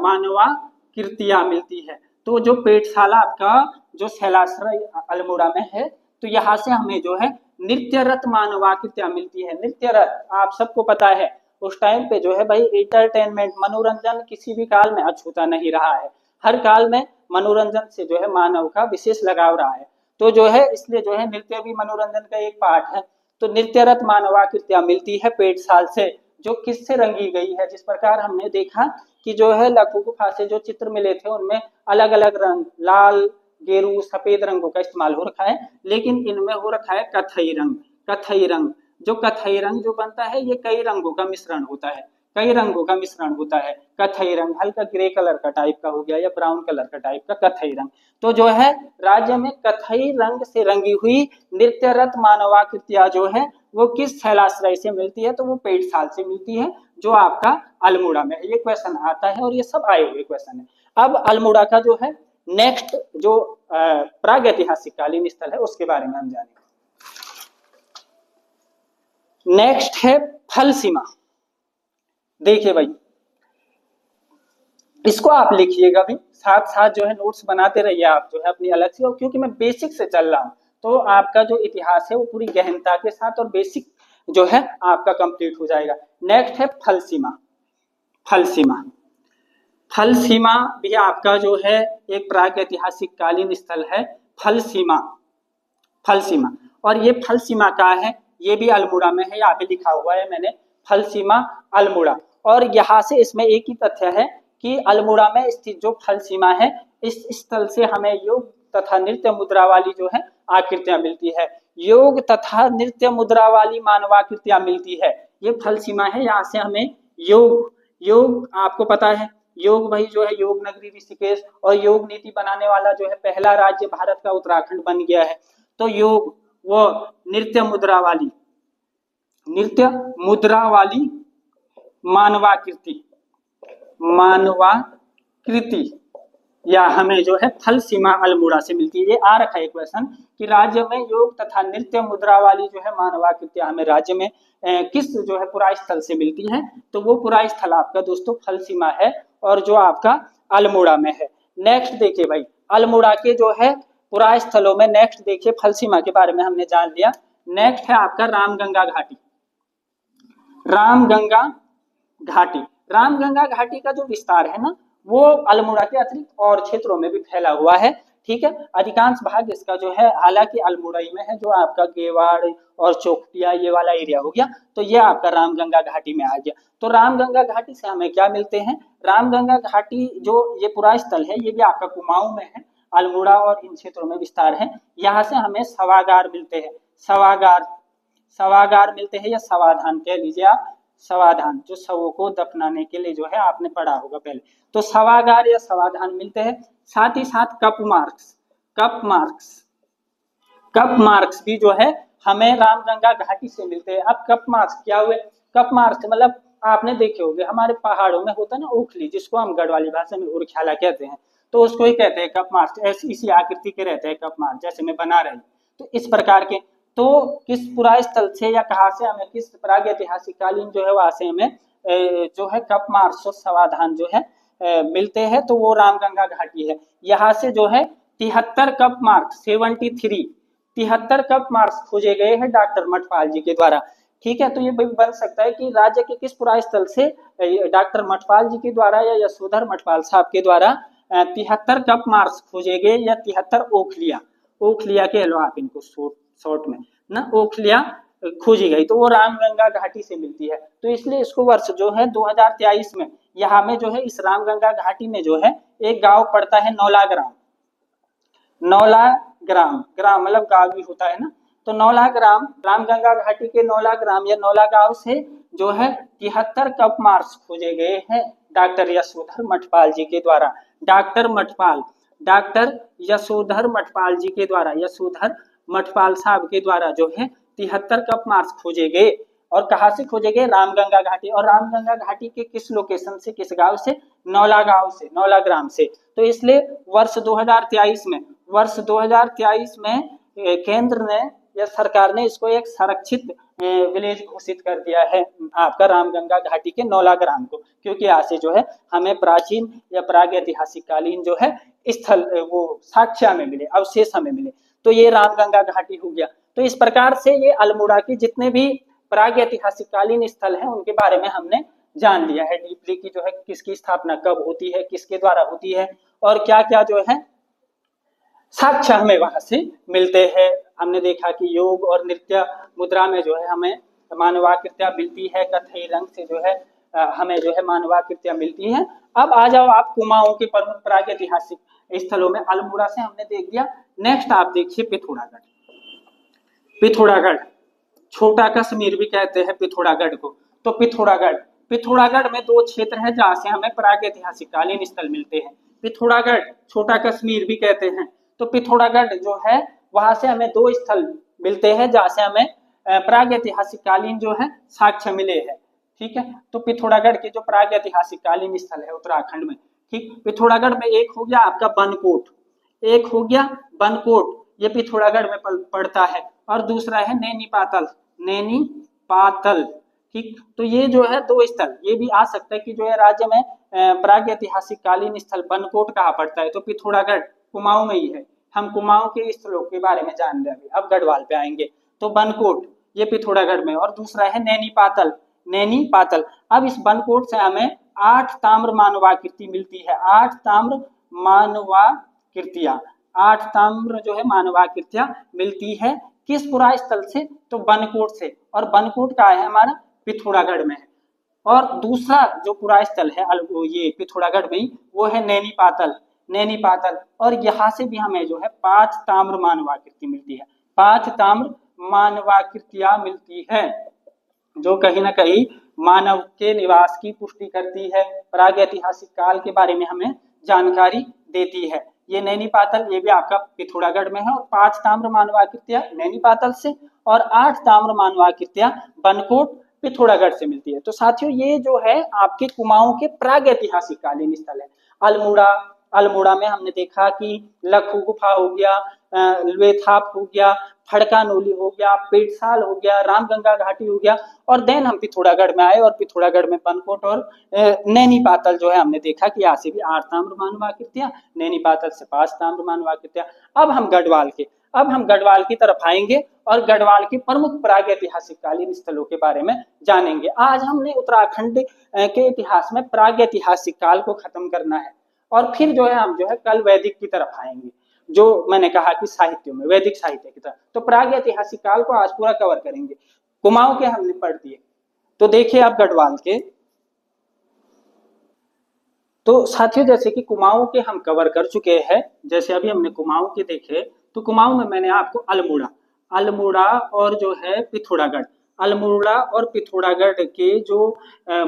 मिलती है। तो जो पेटसाला आपका जो शैलाश्रय अल्मोड़ा में है, तो यहाँ से हमें जो है नृत्य रत मानवाकृतियां मिलती है। नृत्य रत आप सबको पता है उस टाइम पे जो है भाई एंटरटेनमेंट मनोरंजन किसी भी काल में अछूता नहीं रहा है, हर काल में मनोरंजन से जो है मानव का विशेष लगाव रहा है। तो जो है इसलिए जो है नृत्य भी मनोरंजन का एक पार्ट है। तो नृत्य रत मानवाकृतियां मिलती है पेड़ साल से, जो किससे रंगी गई है, जिस प्रकार हमने देखा कि जो है लघु गुफा से जो चित्र मिले थे उनमें अलग अलग रंग लाल गेरू सफेद रंगों का इस्तेमाल हो रखा है, लेकिन इनमें हो रखा है कथई रंग। कथई रंग जो कथई रंग जो बनता है ये कई रंगों का मिश्रण होता है, कई रंगों का मिश्रण होता है। कथई रंग हल्का ग्रे कलर का टाइप का हो गया या ब्राउन कलर का टाइप का कथई रंग। तो जो है राज्य में कथई रंग से रंगी हुई नृत्यरत मानवाकृतियां जो है वो किस शैलाश्रय से मिलती है, तो वो पेड़ साल से मिलती है जो आपका अल्मोड़ा में है। ये क्वेश्चन आता है और ये सब आए हुए क्वेश्चन है। अब अल्मोड़ा का जो है नेक्स्ट जो प्रागैतिहासिक कालीन स्थल है उसके बारे में हम जानेंगे। नेक्स्ट है फल सीमा। देखिए भाई इसको आप लिखिएगा भी, साथ साथ जो है नोट्स बनाते रहिए आप जो है अपनी अलग से, क्योंकि मैं बेसिक से चल रहा हूं तो आपका जो इतिहास है वो पूरी गहनता के साथ और बेसिक जो है आपका कंप्लीट हो जाएगा। नेक्स्ट है फल सीमा। फल सीमा, फल सीमा भी आपका जो है एक प्रागैतिहासिक कालीन स्थल है। फल सीमा, फल सीमा, और ये फल सीमा का है, ये भी अल्मोड़ा में है, यहाँ पे लिखा हुआ है मैंने फल सीमा अल्मोड़ा। और यहाँ से इसमें एक ही तथ्य है कि अल्मोड़ा में स्थित जो फल सीमा है इस स्थल से हमें योग तथा नृत्य मुद्रा वाली जो है आकृतियां मिलती है। योग तथा नृत्य मुद्रा वाली मानवाकृतियां मिलती है, ये फल सीमा है। यहाँ से हमें योग, योग आपको पता है योग भाई जो है योग नगरी ऋषिकेश और योग नीति बनाने वाला जो है पहला राज्य भारत का उत्तराखंड बन गया है। तो योग वो नृत्य मुद्रा वाली, नृत्य मुद्रा वाली मानवाकृति, मानवाकृति या हमें जो है फल सीमा अल्मोड़ा से मिलती है। ये आ रखा है क्वेश्चन कि राज्य में योग तथा नृत्य मुद्रा वाली जो है मानवाकृतियां हमें राज्य में किस जो है पुरा स्थल से मिलती है, तो वो पुरा स्थल आपका दोस्तों फल सीमा है और जो आपका अल्मोड़ा में है। नेक्स्ट देखिए भाई अल्मोड़ा के जो है पुरा स्थलों में नेक्स्ट देखिए फल सीमा के बारे में हमने जान लिया। नेक्स्ट है आपका रामगंगा घाटी। रामगंगा घाटी, रामगंगा घाटी का जो विस्तार है ना वो अल्मोड़ा के अतिरिक्त और क्षेत्रों में भी फैला हुआ है। ठीक है, अधिकांश भाग इसका जो है हालांकि अल्मोड़ा में है, जो आपका गेवाड़ और चौखटिया ये वाला एरिया हो गया, तो ये आपका रामगंगा घाटी में आ गया। तो रामगंगा घाटी से हमें क्या मिलते हैं, रामगंगा घाटी जो ये पूरा स्थल है ये भी आपका कुमाऊं में है, अल्मोड़ा और इन क्षेत्रों में विस्तार है। यहाँ से हमें शवागार मिलते हैं, शवागार, शवागार मिलते हैं या शवाधान कह लीजिए आप, शवाधान जो शवों को दफनाने के लिए जो है आपने पढ़ा होगा पहले, तो शवागार या शवाधान मिलते हैं। साथ ही साथ cup marks, cup marks, cup marks भी जो है हमें रामगंगा घाटी से मिलते हैं। अब कप मार्क्स क्या हुए, कप मार्क्स मतलब आपने देखे होंगे हमारे पहाड़ों में होता है ना ओखली, जिसको हम गढ़वाली भाषा में उरख्याला कहते हैं, तो उसको ही कहते हैं कप मार्क्स। ऐसी इसी आकृति के रहते हैं कप मार्क्स, जैसे मैं बना रही, तो इस प्रकार के। तो किस पुरा स्थल से या कहाँ से हमें किस प्रागैतिहासिक कालीन जो है वहां से हमें जो है कप मार्क्स और शवाधान जो है मिलते हैं, तो वो रामगंगा घाटी है। यहाँ से जो है 73 कप मार्क्स 73 कप मार्क्स खोजे गए हैं डॉक्टर मठपाल जी के द्वारा। ठीक है, तो ये बन सकता है कि राज्य के किस पुरा स्थल से डॉक्टर मठपाल जी के द्वारा या यशोधर मठपाल साहब के द्वारा 73 कप मार्क्स खोजे गए या 73 ओखलिया, ओखलिया के लो आप इनको शॉर्ट में ना, ओखलिया खोजी गई, तो वो रामगंगा घाटी से मिलती है। तो इसलिए इसको वर्ष जो है 2023 में यहाँ में जो है इस रामगंगा घाटी में जो है एक गांव पड़ता है नौला ग्राम, नौला ग्राम, ग्राम मतलब गांव भी होता है ना, तो नौला ग्राम, रामगंगा घाटी के नौला ग्राम या नौला गांव से जो है 73 कप मार्क्स खोजे गए हैं डॉक्टर यशोधर मठपाल जी के द्वारा। डॉक्टर मठपाल, डॉक्टर यशोधर मठपाल जी के द्वारा, यशोधर मठपाल साहब के द्वारा जो है 73 कप मार्क्स खोजे गए। और कहाँ से खोजे गए, रामगंगा घाटी, और रामगंगा घाटी के किस लोकेशन से, किस गांव से, नौला गांव से, नौला ग्राम से। तो इसलिए वर्ष 2023 में, वर्ष 2023 में केंद्र ने या सरकार ने इसको एक संरक्षित विलेज घोषित कर दिया है आपका रामगंगा घाटी के नौला ग्राम को, क्योंकि यहाँ से जो है हमें प्राचीन या प्रागैतिहासिक कालीन जो है स्थल वो साक्ष्य में मिले, अवशेष हमें मिले। तो ये रामगंगा घाटी हो गया। तो इस प्रकार से ये अल्मोड़ा के जितने भी प्राग ऐतिहासिक कालीन स्थल हैं उनके बारे में हमने जान लिया है डीपली की जो है किसकी स्थापना कब होती है, किसके द्वारा होती है और क्या क्या जो है साक्ष्य हमें वहां से मिलते हैं। हमने देखा कि योग और नृत्य मुद्रा में जो है हमें मानवाकृतियां मिलती है, कथई रंग से जो है हमें जो है मानवाकृतियां मिलती हैं। अब आ जाओ आप कुमाऊं के प्रमुख प्रागैतिहासिक स्थलों में। अल्मोड़ा से हमने देख दिया, नेक्स्ट आप देखिए पिथौरागढ़। पिथौरागढ़ छोटा कश्मीर भी कहते हैं पिथौरागढ़ को। तो पिथौरागढ़ में दो क्षेत्र है जहां से हमें प्रागैतिहासिक कालीन स्थल मिलते हैं। पिथौरागढ़ छोटा कश्मीर भी कहते हैं। तो पिथौरागढ़ जो है वहां से हमें दो स्थल मिलते हैं जहां से हमें प्रागैतिहासिक कालीन जो है साक्ष्य मिले हैं। ठीक है, तो पिथौरागढ़ के जो प्रागैतिहासिक कालीन स्थल है उत्तराखंड में, ठीक, पिथौरागढ़ में एक हो गया आपका बनकोट, एक हो गया बनकोट, ये पिथौरागढ़ में पड़ता है, और दूसरा है नैनीपातल, नैनीपातल। ठीक, तो ये जो है दो स्थल, ये भी आ सकता है कि जो है राज्य में प्रागैतिहासिक कालीन स्थल बनकोट कहाँ पड़ता है, तो पिथौरागढ़ कुमाऊं में ही है। हम कुमाऊं के स्थलों के बारे में जान रहे हैं, अब गढ़वाल पे आएंगे। तो बनकोट ये पिथौरागढ़ में, और दूसरा है नैनीपातल, नैनीपातल। अब इस बनकोट से हमें 8 ताम्र मानवाकृति मिलती है, 8 ताम्र मानवाकृतियां, 8 ताम्र जो है मानवाकृतियां मिलती है। किस पुरा स्थल से, तो बनकोट से, और बनकोट का है हमारा पिथौरागढ़ में है। और दूसरा जो पुरा स्थल है ये पिथौरागढ़ में ही, वो है नैनीपातल, नैनीपातल। और यहाँ से भी हमें जो है 5 ताम्र मानवाकृति मिलती है, 5 ताम्र मानवाकृतियां मिलती है, जो कहीं ना कहीं मानव के निवास की पुष्टि करती है, प्रागैतिहासिक काल के बारे में हमें जानकारी देती है। ये नैनीपातल ये भी आपका पिथौरागढ़ में है, और 5 ताम्र मानवाकृतियां नैनीपातल से और 8 ताम्र मानवाकृतियां बनकोट पिथौरागढ़ से मिलती है। तो साथियों ये जो है आपके कुमाऊं के प्रागैतिहासिक कालीन स्थल है। अल्मोड़ा, अल्मोड़ा में हमने देखा कि लखू गुफा हो गया, लुएथाप हो गया, फड़कानोली हो गया, पेटसाल हो गया, रामगंगा घाटी हो गया, और देन हम पिथौरागढ़ में आए, और पिथौरागढ़ में बनकोट और नैनीपातल जो है हमने देखा कि यहाँ से भी 8 ताम्र मानवाकृतियां, नैनीपातल से 5 ताम्र मानवाकृतियां। अब हम गढ़वाल की तरफ आएंगे और गढ़वाल के प्रमुख प्रागैतिहासिक कालीन स्थलों के बारे में जानेंगे। आज हमने उत्तराखंड के इतिहास में प्रागैतिहासिक काल को खत्म करना है, और फिर जो है हम जो है कल वैदिक की तरफ आएंगे, जो मैंने कहा कि साहित्य में वैदिक साहित्य की तरफ। तो प्रागैतिहासिक काल को आज पूरा कवर करेंगे। कुमाऊं के हमने पढ़ दिए, तो देखिए आप गढ़वाल के। तो साथियों जैसे कि कुमाऊं के हम कवर कर चुके हैं, जैसे अभी हमने कुमाऊं के देखे, तो कुमाऊं में मैंने आपको अल्मोड़ा और जो है पिथौरागढ़, अल्मोड़ा और पिथौरागढ़ के जो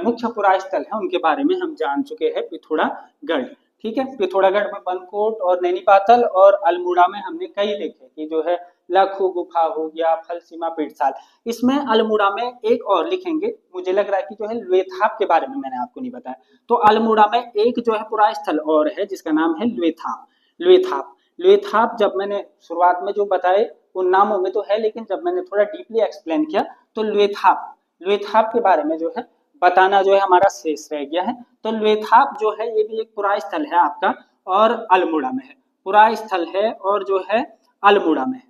मुख्य पुरा स्थल है उनके बारे में हम जान चुके हैं। पिथौरागढ़, ठीक है, पिथौरागढ़ में बनकोट और नैनीपातल, और अल्मोड़ा में हमने कई देखे कि जो है लखू गुफा हो गया, फलसीमा, पेटसाल। इसमें अल्मोड़ा में एक और लिखेंगे, मुझे लग रहा है कि जो है लुएथाप के बारे में मैंने आपको नहीं बताया। तो अल्मोड़ा में एक जो है पुरा स्थल और है जिसका नाम है लुएथाप। लुएथाप जब मैंने शुरुआत में जो बताए उन नामों में तो है, लेकिन जब मैंने थोड़ा डीपली एक्सप्लेन किया तो लुएथाप के बारे में जो है बताना जो है हमारा शेष रह गया है। तो लुएथाप जो है ये भी एक पुरा स्थल है आपका, और अल्मोड़ा में है, पुरा स्थल है, और जो है अल्मोड़ा में है,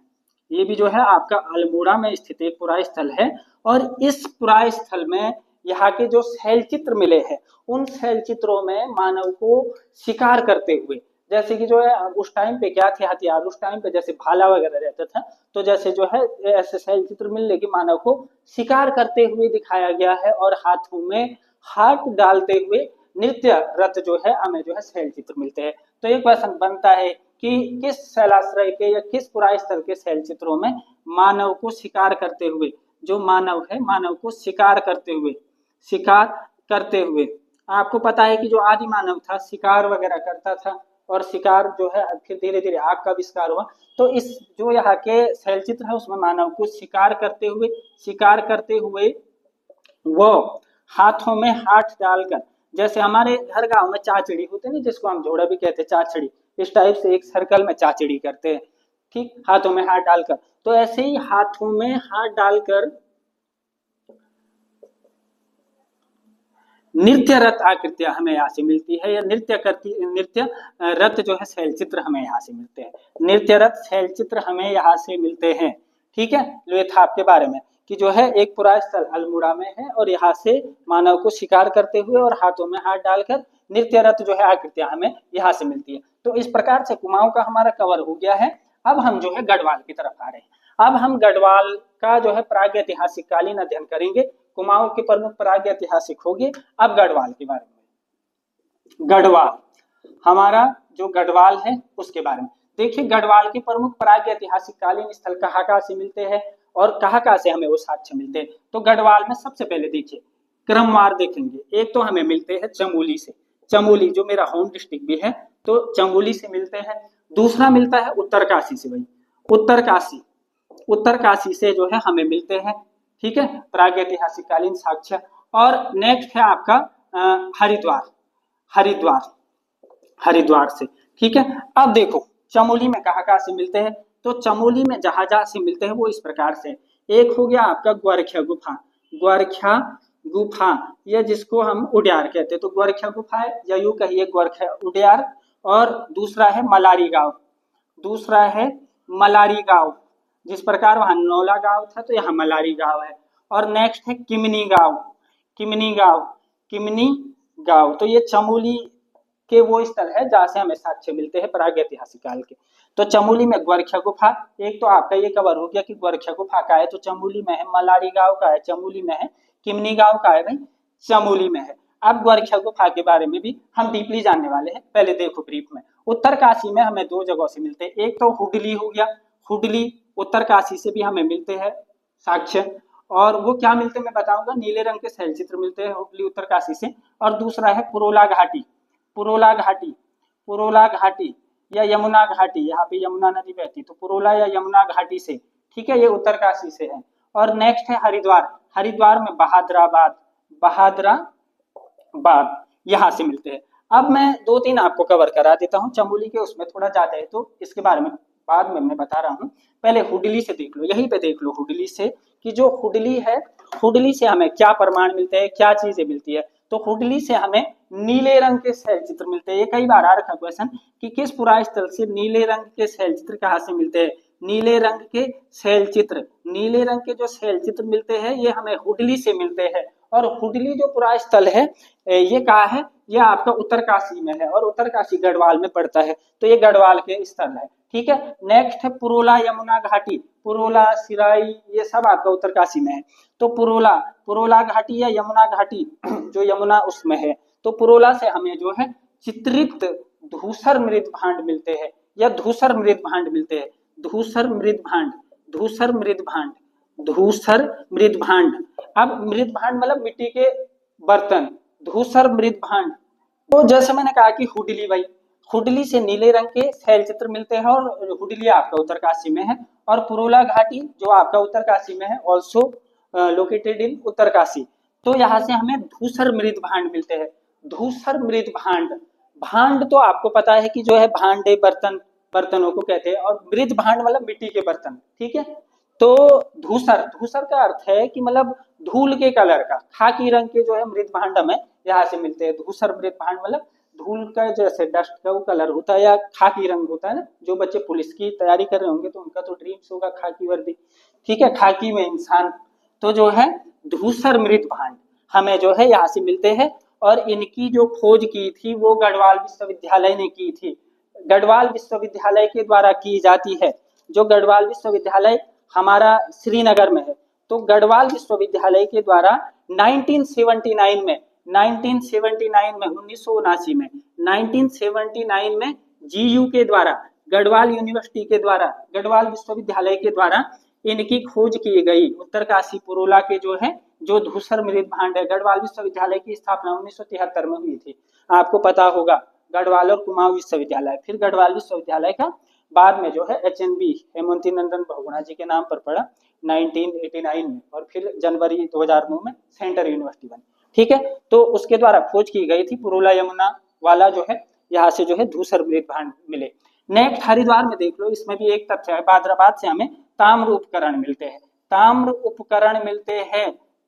ये भी जो है आपका अल्मोड़ा में स्थित एक पुरा स्थल है। और इस पुरा स्थल में यहाँ के जो शैल चित्र मिले हैं, उन शैल चित्रों में मानव को शिकार करते हुए, जैसे कि जो है उस टाइम पे क्या थे हथियार, उस टाइम पे जैसे भाला वगैरह रहता था, तो जैसे जो है ऐसे शैल चित्र मिलने की मानव को शिकार करते हुए दिखाया गया है, और हाथों में हाथ डालते हुए नृत्य रत जो है हमें जो है शैल चित्र मिलते हैं। तो एक क्वेश्चन बनता है कि किस शैलाश्रय के या किस पुरा स्थल के शैल चित्रों में मानव को शिकार करते हुए, जो मानव है मानव को शिकार करते हुए, आपको पता है कि जो आदि मानव था शिकार वगैरह करता था, और शिकार जो है फिर धीरे धीरे आग का आविष्कार हुआ। तो इस जो यहाँ के शैल चित्र है उसमें मानव को शिकार करते हुए वो हाथों में हाथ डालकर, जैसे हमारे हर गांव में चाचड़ी होते नहीं, जिसको हम जोड़ा भी कहते हैं, चाचड़ी, इस टाइप से एक सर्कल में चाचड़ी करते हैं, ठीक, हाथों में हाथ डालकर। तो ऐसे ही हाथों में हाथ डालकर नृत्य रत आकृतियां हमें यहाँ से मिलती है, या नृत्य रत जो है शैल चित्र हमें यहाँ से मिलते हैं, नृत्य रत शैल चित्र हमें यहाँ से मिलते हैं। ठीक है, लोएथाप के बारे में कि जो है एक पुरास्थल अल्मोड़ा में है और यहाँ से मानव को शिकार करते हुए और हाथों में हाथ डालकर नृत्यरत जो है आकृतियां हमें यहाँ से मिलती है। तो इस प्रकार से कुमाऊं का हमारा कवर हो गया है। अब हम जो है गढ़वाल की तरफ आ रहे हैं। अब हम गढ़वाल का जो है प्रागैतिहासिक कालीन अध्ययन करेंगे। कुमाऊं के प्रमुख प्रागैतिहासिक हो गए। अब गढ़वाल के बारे में, गढ़वाल हमारा जो गढ़वाल है उसके बारे में देखिए। गढ़वाल के प्रमुख प्रागैतिहासिक कालीन स्थल कहाँ से मिलते हैं और कहाँ से हमें वो साक्ष्य मिलते हैं। तो गढ़वाल में सबसे पहले देखिए क्रमवार देखेंगे। एक तो हमें मिलते हैं चमोली से, चमोली जो मेरा होम डिस्ट्रिक्ट भी है तो चमोली से मिलते हैं। दूसरा मिलता है उत्तरकाशी से, भाई उत्तरकाशी से जो है हमें मिलते हैं, ठीक है, प्रागैतिहासिक कालीन साक्ष्य। और नेक्स्ट है आपका हरिद्वार से, ठीक है। अब देखो चमोली में कहाँ से मिलते हैं। तो चमोली में जहां से मिलते हैं वो इस प्रकार से, एक हो गया आपका ग्वारख्या गुफा, ये जिसको हम उड्यार कहते हैं, तो ग्वारख्या गुफा है या यूं कहिए ग्वारख्या उड्यार। और दूसरा है मलारी गांव, जिस प्रकार वहां नौला गांव था तो यहाँ मलारी गांव है। और नेक्स्ट है किमनी गांव। तो ये चमोली के वो स्थल है जहां से हमें साक्ष्य मिलते हैं प्रागैतिहासिक काल के। तो चमोली में ग्वारख्या गुफा, एक तो आपका ये कवर हो गया कि ग्वारख्या गुफा का है तो चमोली में है, मलारी गांव का है चमोली में है, किमनी गांव का है भाई चमोली में है। अब ग्वारख्या गुफा के बारे में भी हम डीपली जानने वाले हैं। पहले देखो ब्रीफ में, उत्तरकाशी में हमें दो जगहों से मिलते हैं। एक तो हुडली हो गया, हुडली उत्तरकाशी से भी हमें मिलते हैं साक्ष्य। और वो क्या मिलते हैं मैं बताऊंगा, नीले रंग के शैलचित्र मिलते हैं हुडली उत्तरकाशी से। और दूसरा है पुरोला घाटी या यमुना घाटी, यहाँ पे यमुना नदी बहती तो पुरोला या यमुना घाटी से, ठीक है, ये उत्तरकाशी से है। और नेक्स्ट है हरिद्वार में बहादराबाद यहाँ से मिलते हैं। अब मैं 2-3 आपको कवर करा देता हूँ, चमोली के उसमें थोड़ा ज्यादा है तो इसके बारे में बाद में मैं बता रहा हूँ। पहले हुडली से देख लो, यहीं पे देख लो हुडली से कि जो हुडली है, हुडली से हमें क्या प्रमाण मिलते हैं, क्या चीजें मिलती है। तो हुडली से हमें नीले रंग के शैलचित्र मिलते हैं। ये कई बार आ रखा क्वेश्चन कि किस पुरास्थल से नीले रंग के शैलचित्र कहाँ से मिलते हैं। नीले रंग के जो शैलचित्र मिलते हैं ये हमें हुडली से मिलते हैं। और हुडली जो पुरास्थल है ये कहाँ है, ये आपका उत्तरकाशी में है और उत्तरकाशी गढ़वाल में पड़ता है, तो ये गढ़वाल के स्थल है, ठीक है। नेक्स्ट है पुरोला यमुना घाटी, पुरोला सिराई ये सब आपका उत्तरकाशी में है। तो पुरोला घाटी या यमुना घाटी जो यमुना उसमें है, तो पुरोला से हमें जो है चित्रित धूसर मृद भांड मिलते हैं या धूसर मृद भांड मिलते हैं। धूसर मृद भांड। अब मृद भांड मतलब मिट्टी के बर्तन, धूसर मृद भांड। तो जैसे मैंने कहा कि हुडली, भाई हुडली से नीले रंग के शैलचित्र मिलते हैं और हुडली आपका उत्तरकाशी में है। और पुरोला घाटी जो आपका उत्तरकाशी में है, ऑल्सो लोकेटेड इन उत्तरकाशी। तो यहाँ से हमें धूसर मृद भांड मिलते हैं। धूसर मृद भांड तो आपको पता है कि जो है भांडे बर्तनों को कहते हैं, और मृद भांड मतलब मिट्टी के बर्तन, ठीक है। तो धूसर का अर्थ है कि मतलब धूल के कलर का, खाकी रंग के जो है मृद भांड हमें यहाँ से मिलते हैं। धूसर मृद भांड मतलब धूल का जैसे डस्ट का वो कलर होता है या खाकी रंग होता है ना। जो बच्चे पुलिस की तैयारी कर रहे होंगे तो उनका तो ड्रीम्स होगा खाकी वर्दी, ठीक है, खाकी में इंसान। तो जो है धूसर मृद भांड हमें जो है यहाँ से मिलते हैं। और इनकी जो खोज की थी वो गढ़वाल विश्वविद्यालय ने की थी, गढ़वाल विश्वविद्यालय के द्वारा की जाती है। जो गढ़वाल विश्वविद्यालय हमारा श्रीनगर में है, तो गढ़वाल विश्वविद्यालय के द्वारा 1979 में 1979 में जीयू के द्वारा, गढ़वाल यूनिवर्सिटी के द्वारा, गढ़वाल विश्वविद्यालय के द्वारा इनकी खोज की गई। उत्तरकाशी पुरोला के जो है जो धूसर मृद भांड है, गढ़वाल विश्वविद्यालय की स्थापना 1973 में हुई थी, आपको पता होगा। गढ़वाल और कुमाऊं विश्वविद्यालय, फिर गढ़वाल विश्वविद्यालय का बाद में जो है HNB हेमंती नंदन बहुगुणा जी के नाम पर पड़ा 1989 में, और फिर जनवरी 2009 में सेंटर यूनिवर्सिटी बनी, ठीक है। तो उसके द्वारा खोज की गई थी पुरोला यमुना वाला जो है, यहाँ से जो है धूसर मृद भांड मिले। नेक्स्ट हरिद्वार में देख लो, इसमें भी एक तथ्य है, भाद्राबाद से हमें ताम्र उपकरण मिलते हैं,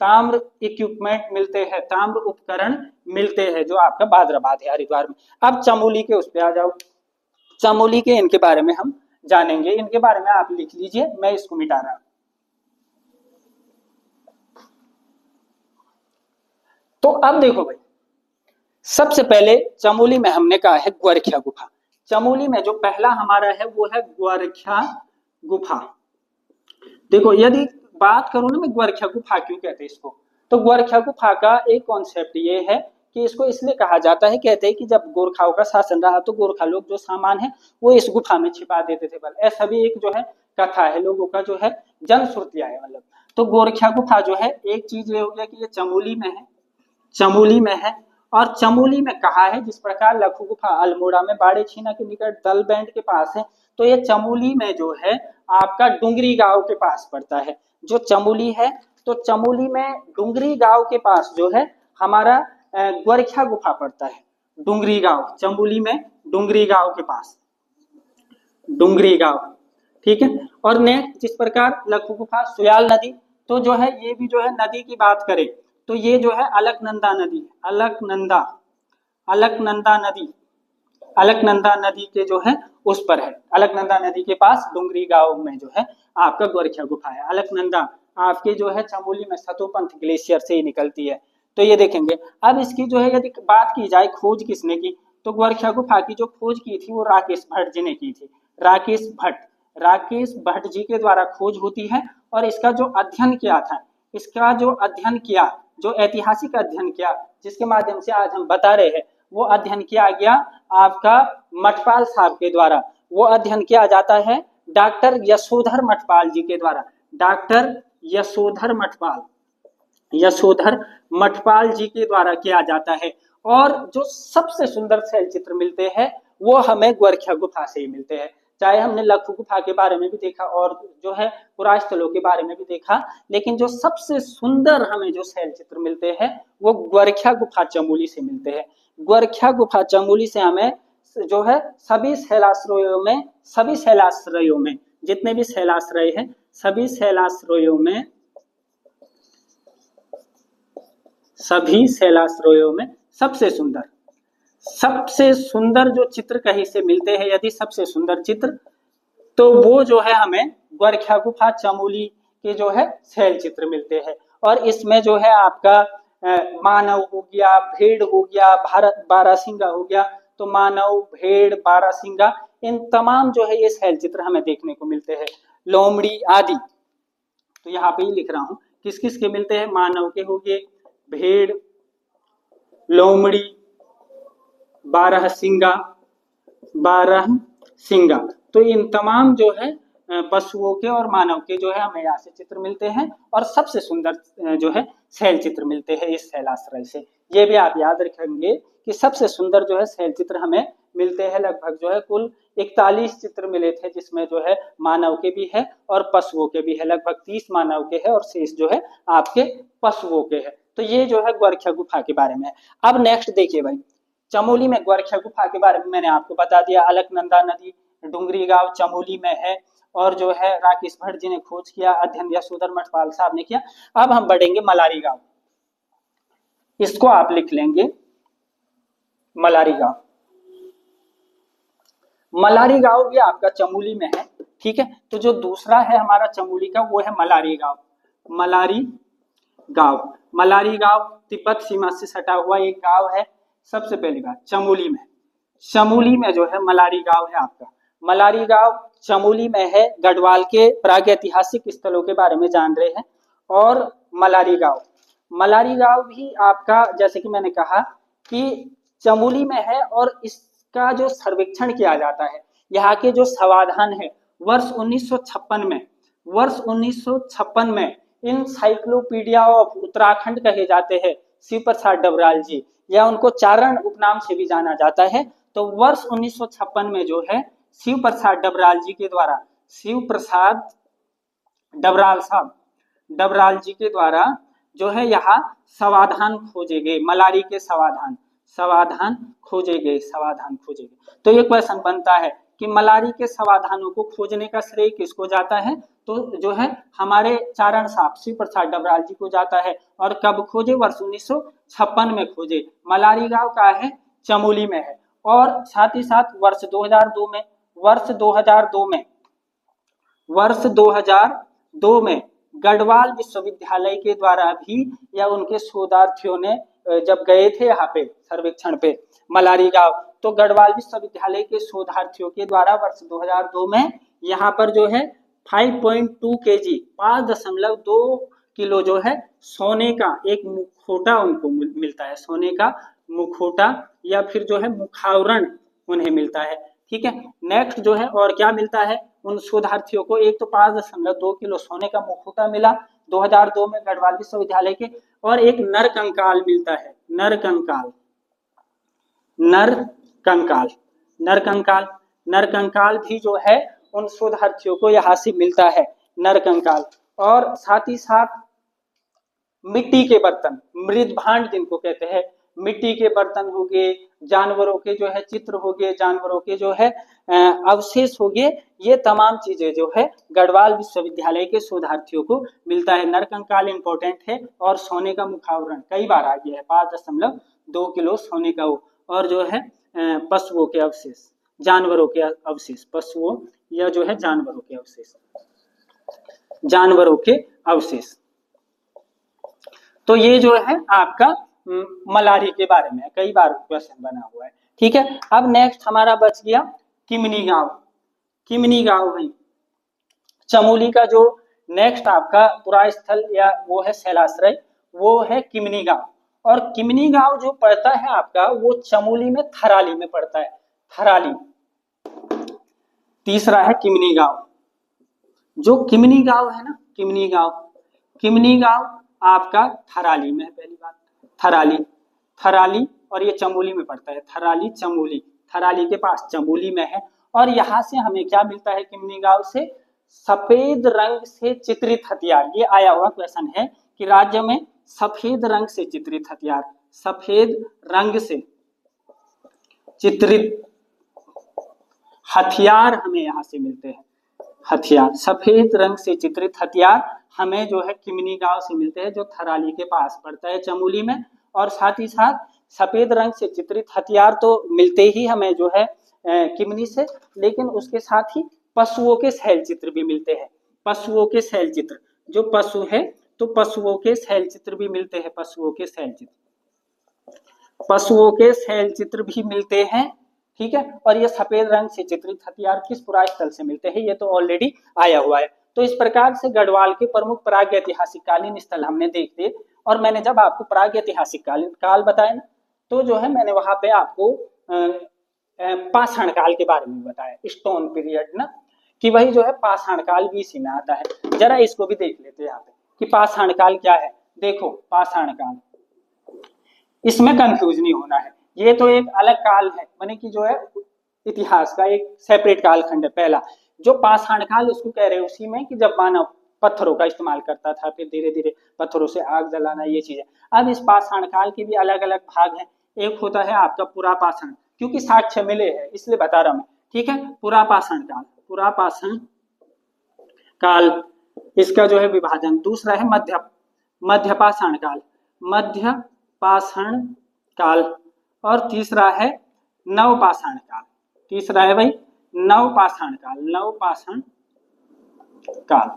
ताम्र इक्विपमेंट मिलते हैं, ताम्र उपकरण मिलते हैं जो आपका भाद्राबाद है हरिद्वार में। अब चमोली के उस पे आ जाओ, चमोली के इनके बारे में हम जानेंगे, इनके बारे में आप लिख लीजिए, मैं इसको मिटा रहा हूँ। तो अब देखो भाई, सबसे पहले चमोली में हमने कहा है ग्वारखिया गुफा। चमोली में जो पहला हमारा है वो है ग्वारखिया गुफा। देखो यदि बात करूं ना मैं ग्वारखिया गुफा क्यों कहते हैं इसको, तो ग्वारखिया गुफा का एक कॉन्सेप्ट ये है कि इसको इसलिए कहा जाता है, कहते हैं कि जब गोरखाओं का शासन रहा तो गोरखा लोग जो सामान है वो इस गुफा में छिपा देते थे। बल ऐसा भी एक जो है कथा है, लोगों का जो है जनश्रुतियां है मतलब। तो गोरखिया गुफा जो है, एक चीज ये हो गया कि ये चमोली में है, चमोली में है। और चमोली में कहा है जिस प्रकार लखू गुफा अल्मोड़ा में बाड़े छीना के निकट दल बैंड के पास है, तो ये चमोली में जो है आपका डुंगरी गांव के पास पड़ता है। जो चमोली है, तो चमोली में डुंगरी गांव के पास जो है हमारा ग्वारखिया गुफा पड़ता है। डुंगरी गांव, चमोली में डुंगरी गांव के पास, डुंगरी गांव, ठीक है। और नेक्स्ट जिस प्रकार लखू गुफा सुयाल नदी, तो जो है ये भी जो है नदी की बात करें तो ये जो है अलकनंदा नदी, अलकनंदा, अलकनंदा नदी, अलकनंदा नदी के जो है उस पर है। अलकनंदा नदी के पास डुंगरी गांव में जो है आपका ग्वारखिया गुफा है। अलकनंदा आपके जो है चमोली में सतोपंथ ग्लेशियर से ही निकलती है। तो ये देखेंगे। अब इसकी जो है यदि बात की जाए खोज किसने की, तो ग्वारखिया गुफा की जो खोज की थी वो राकेश भट्ट जी ने की थी। राकेश भट्ट, राकेश भट्ट जी के द्वारा खोज होती है। और इसका जो अध्ययन किया था, इसका जो अध्ययन किया, जो ऐतिहासिक अध्ययन किया जिसके माध्यम से आज हम बता रहे हैं, वो अध्ययन किया गया आपका मठपाल साहब के द्वारा। वो अध्ययन किया जाता है डॉक्टर यशोधर मठपाल जी के द्वारा। डॉक्टर यशोधर मठपाल, यशोधर मठपाल जी के द्वारा किया जाता है। और जो सबसे सुंदर शैल चित्र मिलते हैं वो हमें ग्वारखिया गुफा से ही मिलते हैं। चाहे हमने लखू गुफा के बारे में भी देखा और जो है पुरास्थलों स्थलों के बारे में भी देखा, लेकिन जो सबसे सुंदर हमें जो शैल चित्र मिलते हैं वो ग्वारखिया गुफा चमोली से मिलते हैं। ग्वारखिया गुफा चमोली से हमें जो है सभी शैलाश्रयों में, सभी शैलाश्रयों में जितने भी शैलाश्रय हैं, सभी शैलाश्रयों में, सभी शैलाश्रयों में सबसे सुंदर, सबसे सुंदर जो चित्र कहीं से मिलते हैं, यदि सबसे सुंदर चित्र, तो वो जो है हमें ग्वारखिया गुफा चमोली के जो है शैल चित्र मिलते हैं। और इसमें जो है आपका मानव हो गया, भेड़ हो गया, भारत बारासिंगा हो गया, तो मानव, भेड़, बारासिंगा, इन तमाम जो है ये शैल चित्र हमें देखने को मिलते हैं। लोमड़ी आदि, तो यहाँ पे ही लिख रहा हूं किस किस के मिलते हैं, मानव के हो गए, भेड़, लोमड़ी, बारहसिंगा, बारहसिंगा, तो इन तमाम जो है पशुओं के और मानव के जो है हमें यहाँ से चित्र मिलते हैं। और सबसे सुंदर जो है शैल चित्र मिलते हैं इस शैलाश्रय से। ये भी आप याद रखेंगे कि सबसे सुंदर जो है शैल चित्र हमें मिलते हैं। लगभग जो है कुल 41 चित्र मिले थे, जिसमें जो है मानव के भी है और पशुओं के भी है। लगभग 30 मानव के है और शेष जो है आपके पशुओं के है। तो ये जो है ग्वारखिया गुफा के बारे में। अब नेक्स्ट देखिए भाई, चमोली में ग्वारखिया गुफा के बारे में मैंने आपको बता दिया। अलकनंदा नदी डुंगरी गांव चमोली में है और जो है राकेश भट्ट जी ने खोज किया, अध्ययन यशोधर मठपाल साहब ने किया। अब हम बढ़ेंगे मलारी गांव, इसको आप लिख लेंगे मलारी गांव। मलारी गांव भी आपका चमोली में है, ठीक है। तो जो दूसरा है हमारा चमोली का वो है मलारी गांव। मलारी गांव, मलारी गांव तिब्बत सीमा से सटा हुआ एक गांव है। सबसे पहली बात चमोली में, चमोली में जो है मलारी गांव है आपका। मलारी गांव चमोली में है। गढ़वाल के प्रागैतिहासिक स्थलों के बारे में जान रहे हैं। और मलारी गांव, मलारी गांव भी आपका जैसे कि मैंने कहा कि चमोली में है। और इसका जो सर्वेक्षण किया जाता है, यहाँ के जो समाधान है, वर्ष 1956 में, वर्ष 1956 में इनसाइक्लोपीडिया ऑफ उत्तराखंड कहे जाते हैं शिव प्रसाद डबराल जी, या उनको चारण उपनाम से भी जाना जाता है। तो वर्ष 1956 में जो है शिव प्रसाद डबराल जी के द्वारा, शिव प्रसाद डबराल साहब, डबराल जी के द्वारा जो है यहाँ समाधान खोजे गए। मलारी के समाधान, समाधान खोजे गए, समाधान खोजे गए। तो ये क्वेश्चन बनता है कि मलारी के समाधानों को खोजने का श्रेय किसको जाता है, तो जो है हमारे चारण साहब शिव प्रसाद डबराल जी को जाता है। और कब खोजे, वर्ष 1956 में खोजे। मलारी गांव का है, चमोली में है। और साथ ही साथ वर्ष 2002 में, वर्ष 2002 में, वर्ष 2002 में गढ़वाल विश्वविद्यालय के द्वारा भी या उनके शोधार्थियों ने जब गए थे यहाँ पे सर्वेक्षण पे मलारी गांव, तो गढ़वाल विश्वविद्यालय के शोधार्थियों के द्वारा वर्ष 2002 में यहाँ पर जो है 5.2 kg 5.2 किलो जो है सोने का एक मुखौटा उनको मिलता है, सोने का मुखौटा या फिर जो है मुखावरण उन्हें मिलता है। ठीक है, नेक्स्ट जो है और क्या मिलता है उन शोधार्थियों को, एक तो 5.2 किलो सोने का मुखौटा मिला 2002 में गढ़वाल विश्वविद्यालय के, और एक नर कंकाल मिलता है, नर कंकाल, नर कंकाल, नर कंकाल, नर कंकाल भी जो है उन शोधार्थियों को यहाँ से मिलता है, नर कंकाल। और साथ ही साथ मिट्टी के बर्तन, मृद भांड जिनको कहते हैं, मिट्टी के बर्तन हो गए, जानवरों के जो है चित्र हो गए, जानवरों के जो है अवशेष हो गए, ये तमाम चीजें जो है गढ़वाल विश्वविद्यालय के शोधार्थियों को मिलता है। नरकंकाल इंपॉर्टेंट है और सोने का मुखावरण कई बार आ गया है, 5.2 किलो सोने का वो, और जो है पशुओं के अवशेष, जानवरों के अवशेष, पशुओं या जो है जानवरों के अवशेष, जानवरों के अवशेष। तो ये जो है आपका मलारी के बारे में कई बार क्वेश्चन बना हुआ है। ठीक है, अब नेक्स्ट हमारा बच गया किमनी गांव। किमनी गांव भाई चमोली का जो नेक्स्ट आपका पुरा स्थल या वो है शैलाश्रय, वो है किमनी गांव। और किमनी गांव जो पड़ता है आपका वो चमोली में थराली में पड़ता है, थराली। तीसरा है किमनी गांव, जो किमनी गांव है ना, किमनी गांव, किमनी गांव आपका थराली में है, पहली बात थराली, थराली, और ये चमोली में पड़ता है, थराली चमोली, थराली के पास चमोली में है। और यहाँ से हमें क्या मिलता है किमनी गांव से, सफेद रंग से चित्रित हथियार। ये आया हुआ क्वेश्चन है कि राज्य में सफेद रंग से चित्रित हथियार, सफेद रंग से चित्रित हथियार हमें यहाँ से मिलते हैं, हथियार, सफेद रंग से चित्रित हथियार हमें जो है किमनी गांव से मिलते हैं, जो थराली के पास पड़ता है चमोली में। और साथ ही साथ सफेद रंग से चित्रित हथियार तो मिलते ही हमें जो है किमनी से, लेकिन उसके साथ ही पशुओं के शैल चित्र भी मिलते हैं, पशुओं के शैल चित्र, जो पशु है तो पशुओं के शैल चित्र भी मिलते हैं, पशुओं के शैल चित्र, पशुओं के शैल चित्र भी मिलते हैं। ठीक है, और ये सफेद रंग से चित्रित हथियार किस पुरास्थल से मिलते हैं, ये तो ऑलरेडी आया हुआ है। तो इस प्रकार से गढ़वाल के प्रमुख प्रागैतिहासिक कालीन स्थल हमने देख दिए। और मैंने जब आपको प्रागैतिहासिक काल बताया ना, तो जो है मैंने वहां पे आपको पाषाण काल के बारे में बताया, स्टोन पीरियड ना, कि वही जो है पाषाण काल भी इसी में आता है। जरा इसको भी देख लेते हैं यहाँ पे कि पाषाण काल क्या है। देखो पाषाण काल, इसमें कंफ्यूज नहीं होना है, ये तो एक अलग काल है, माने कि जो है इतिहास का एक सेपरेट कालखंड है। पहला जो पाषाण काल उसको कह रहे हैं उसी में कि जब मानव पत्थरों का इस्तेमाल करता था, फिर धीरे धीरे पत्थरों से आग जलाना, ये चीजें। अब इस पाषाण काल के भी अलग अलग भाग हैं। एक होता है आपका पुरा पाषाण, क्योंकि साक्ष्य मिले हैं इसलिए बता रहा हूं। ठीक है, पुरा पाषाण काल, पुरा पाषाण काल, इसका जो है विभाजन। दूसरा है मध्य पाषाण काल, मध्य पाषाण काल। और तीसरा है नवपाषाण काल, तीसरा है भाई नवपाषाण काल, नवपाषाण काल।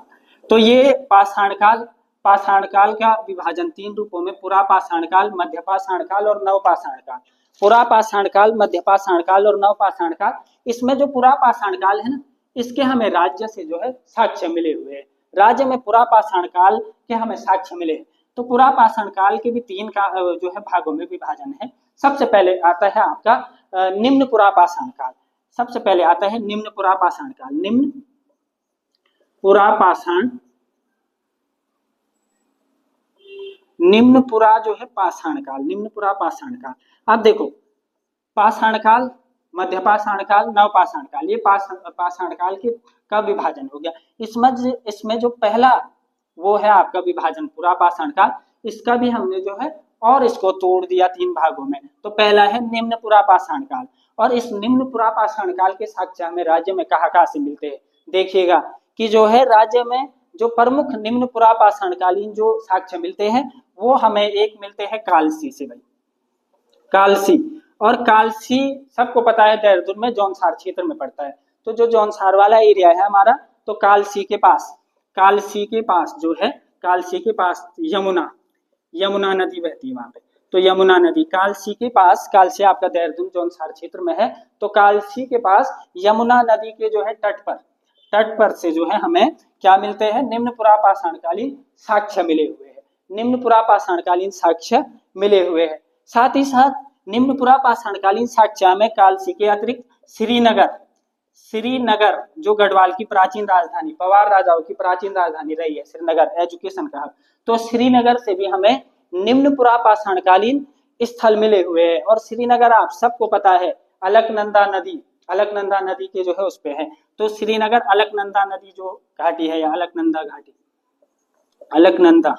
तो ये पाषाण काल का विभाजन 3 रूपों में, पुरा पाषाण काल, मध्य पाषाण काल और नवपाषाण काल। पुरा पाषाण काल, मध्य पाषाण काल और नवपाषाण काल। इसमें जो पुरा पाषाण काल है ना, इसके हमें राज्य से जो है साक्ष्य मिले हुए हैं, राज्य में पुरा पाषाण काल के हमें साक्ष्य मिले। तो पुरा पाषाण काल के भी 3 का जो है भागों में विभाजन है। सबसे पहले आता है आपका निम्न पुरा पाषाण काल, सबसे पहले आता है निम्न पुरा पाषाण काल, निम्न पुरा पाषाण, निम्न पुरा जो है पाषाण काल, निम्न पुरा पाषाण काल। अब देखो पाषाण काल, मध्य पाषाण काल, नवपाषाण काल, ये पाषाण काल के का विभाजन हो गया। इसमें जो पहला वो है आपका विभाजन पुरा पाषाण काल, इसका भी हमने जो है और इसको तोड़ दिया 3 भागों में। तो पहला है निम्न पुरा पाषाण काल, और इस निम्न पुरा पाषाण काल के साक्ष्य हमें राज्य में कहाँ से मिलते हैं। देखिएगा कि जो है राज्य में जो प्रमुख निम्न पुरा पाषाण कालीन जो साक्ष्य मिलते हैं, वो हमें एक मिलते हैं कालसी से भाई, कालसी। और कालसी सबको पता है देहरादून में जौनसार क्षेत्र में पड़ता है। तो जो जौनसार वाला एरिया है हमारा, तो कालसी के पास, कालसी के पास जो है, कालसी के पास यमुना नदी बहती है वहां पे। तो यमुना नदी कालसी के पास, कालसी आपका देहरादून जौनसार क्षेत्र में है, तो कालसी के पास यमुना नदी के जो है तट पर से जो है हमें क्या मिलते हैं, निम्न पुरापाषाणकालीन साक्ष्य मिले हुए हैं, निम्न पुरापाषाणकालीन साक्ष्य मिले हुए हैं। साथ ही साथ निम्न पुरापाषाणकालीन साक्ष्य में कालसी के अतिरिक्त श्रीनगर जो गढ़वाल की प्राचीन राजधानी, पवार राजाओं की प्राचीन राजधानी रही है, श्रीनगर एजुकेशन का, तो श्रीनगर से भी हमें निम्न पुरापाषाणकालीन स्थल मिले हुए हैं। और श्रीनगर आप सबको पता है अलकनंदा नदी के जो है उस पे है, तो श्रीनगर अलकनंदा नदी जो घाटी है या अलकनंदा घाटी, अलकनंदा,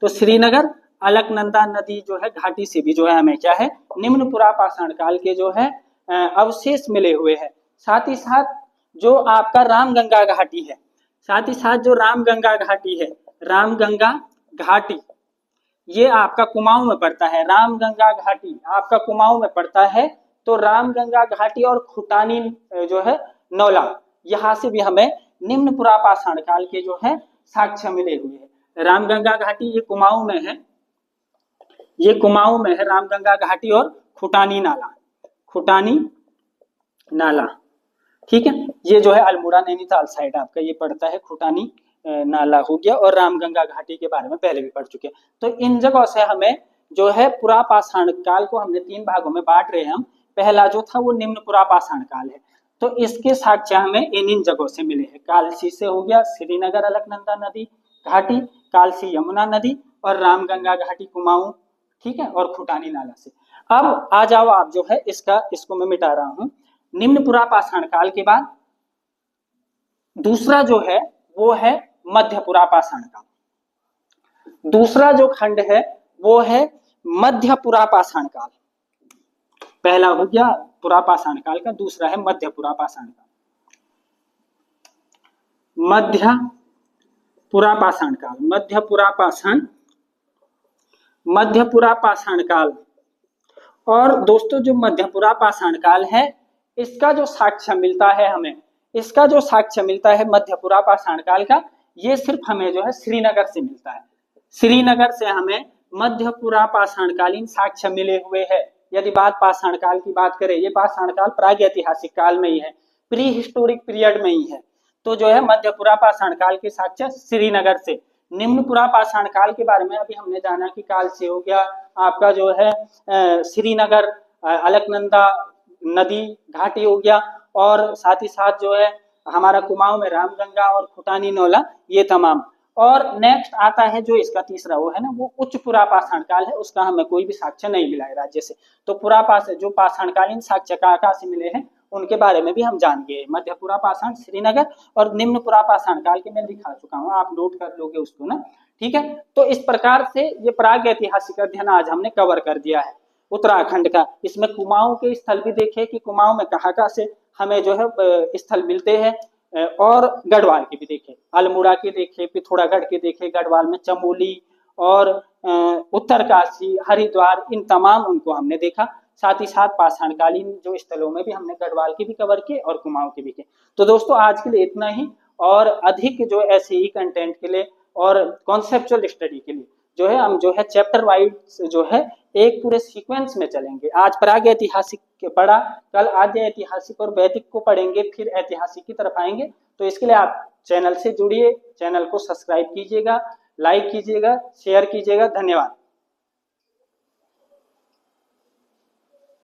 तो श्रीनगर अलकनंदा नदी जो है घाटी से भी जो है हमें क्या है, निम्न पुरापाषाण काल के जो है अवशेष मिले हुए हैं। साथ ही साथ जो आपका रामगंगा घाटी है, साथ ही साथ जो रामगंगा घाटी है, रामगंगा घाटी ये आपका कुमाऊं में पड़ता है, रामगंगा घाटी आपका कुमाऊं में पड़ता है। तो रामगंगा घाटी और खुटानी जो है नौला, यहाँ से भी हमें निम्न पुरापाषाण काल के जो है साक्ष्य मिले हुए हैं। रामगंगा घाटी ये कुमाऊं में है, ये कुमाऊं में है रामगंगा घाटी और खुटानी नाला, ठीक है। ये जो है अल्मोड़ा नैनीताल साइड आपका ये पड़ता है, खुटानी नाला हो गया, और रामगंगा घाटी के बारे में पहले भी पढ़ चुके हैं। तो इन जगहों से हमें जो है पुरापाषाण काल को हमने 3 भागों में बांट रहे हैं हम। पहला जो था वो निम्न पुरापाषाण काल है, तो इसके साक्ष्य हमें इन जगहों से मिले हैं। कालसी से हो गया श्रीनगर अलकनंदा नदी घाटी, कालसी यमुना नदी, और रामगंगा घाटी कुमाऊं, ठीक है, और खुटानी नाला से। अब आ जाओ आप जो है इसको मैं मिटा रहा हूं। निम्न पुरापाषाण काल के बाद दूसरा जो है वो है मध्य पुरापाषाण काल। दूसरा जो खंड है वो है मध्य पुरापाषाण काल। पहला हो गया पुरापाषाण काल का, दूसरा है मध्य पुरापाषाण काल। मध्य पुरापाषाण काल, मध्य पुरापाषाण काल। और दोस्तों जो मध्य पुरापाषाण काल है इसका जो साक्ष्य मिलता है हमें, इसका जो साक्ष्य मिलता है मध्य पुरापाषाण काल का, ये सिर्फ हमें जो है श्रीनगर से मिलता है। श्रीनगर से हमें मध्य पुरापाषाणकालीन साक्ष्य मिले हुए हैं। यदि पाषाण काल की बात करें, ये पाषाण काल प्रागैतिहासिक काल में ही है, प्री हिस्टोरिक पीरियड में ही है, तो जो है मध्य पुरापाषाण काल के साक्ष्य श्रीनगर से। निम्न पुरापाषाण काल के बारे में अभी हमने जाना कि काल से हो गया आपका जो है श्रीनगर अलकनंदा नदी घाटी हो गया, और साथ ही साथ जो है हमारा कुमाऊं में रामगंगा और खुटानी नौला, ये तमाम। और नेक्स्ट आता है जो इसका तीसरा वो है ना, वो उच्च पुरापाषाण काल है, उसका हमें कोई भी साक्ष्य नहीं मिला है राज्य से। तो जो पाषाणकालीन साक्ष्य कहाँ से मिले हैं उनके बारे में भी हम जान गए, मध्य पुरापाषाण, श्रीनगर, और निम्न पुरापाषाण काल के मैं दिखा चुका हूँ, आप नोट कर लोगे उसको ना, ठीक है। तो इस प्रकार से ये प्राग ऐतिहासिक अध्ययन आज हमने कवर कर दिया है उत्तराखंड का। इसमें कुमाऊं के स्थल भी देखे कि कुमाऊं में कहाँ से हमें जो है स्थल मिलते हैं, और गढ़वाल के भी देखे, अल्मोड़ा के देखे, पिथौरागढ़ के देखे, गढ़वाल में चमोली और उत्तरकाशी, हरिद्वार, इन तमाम उनको हमने देखा। साथ ही साथ पाषाणकालीन जो स्थलों में भी हमने गढ़वाल के भी कवर किए और कुमाऊं के भी किए। तो दोस्तों आज के लिए इतना ही, और अधिक जो ऐसे ही कंटेंट के लिए और कॉन्सेप्चुअल स्टडी के लिए जो है हम जो है चैप्टर वाइज जो है एक पूरे सीक्वेंस में चलेंगे। आज प्राग ऐतिहासिक पढ़ा, कल आद्य ऐतिहासिक और वैदिक को पढ़ेंगे, फिर ऐतिहासिक की तरफ आएंगे। तो इसके लिए आप चैनल से जुड़िए, चैनल को सब्सक्राइब कीजिएगा, लाइक कीजिएगा, शेयर कीजिएगा। धन्यवाद।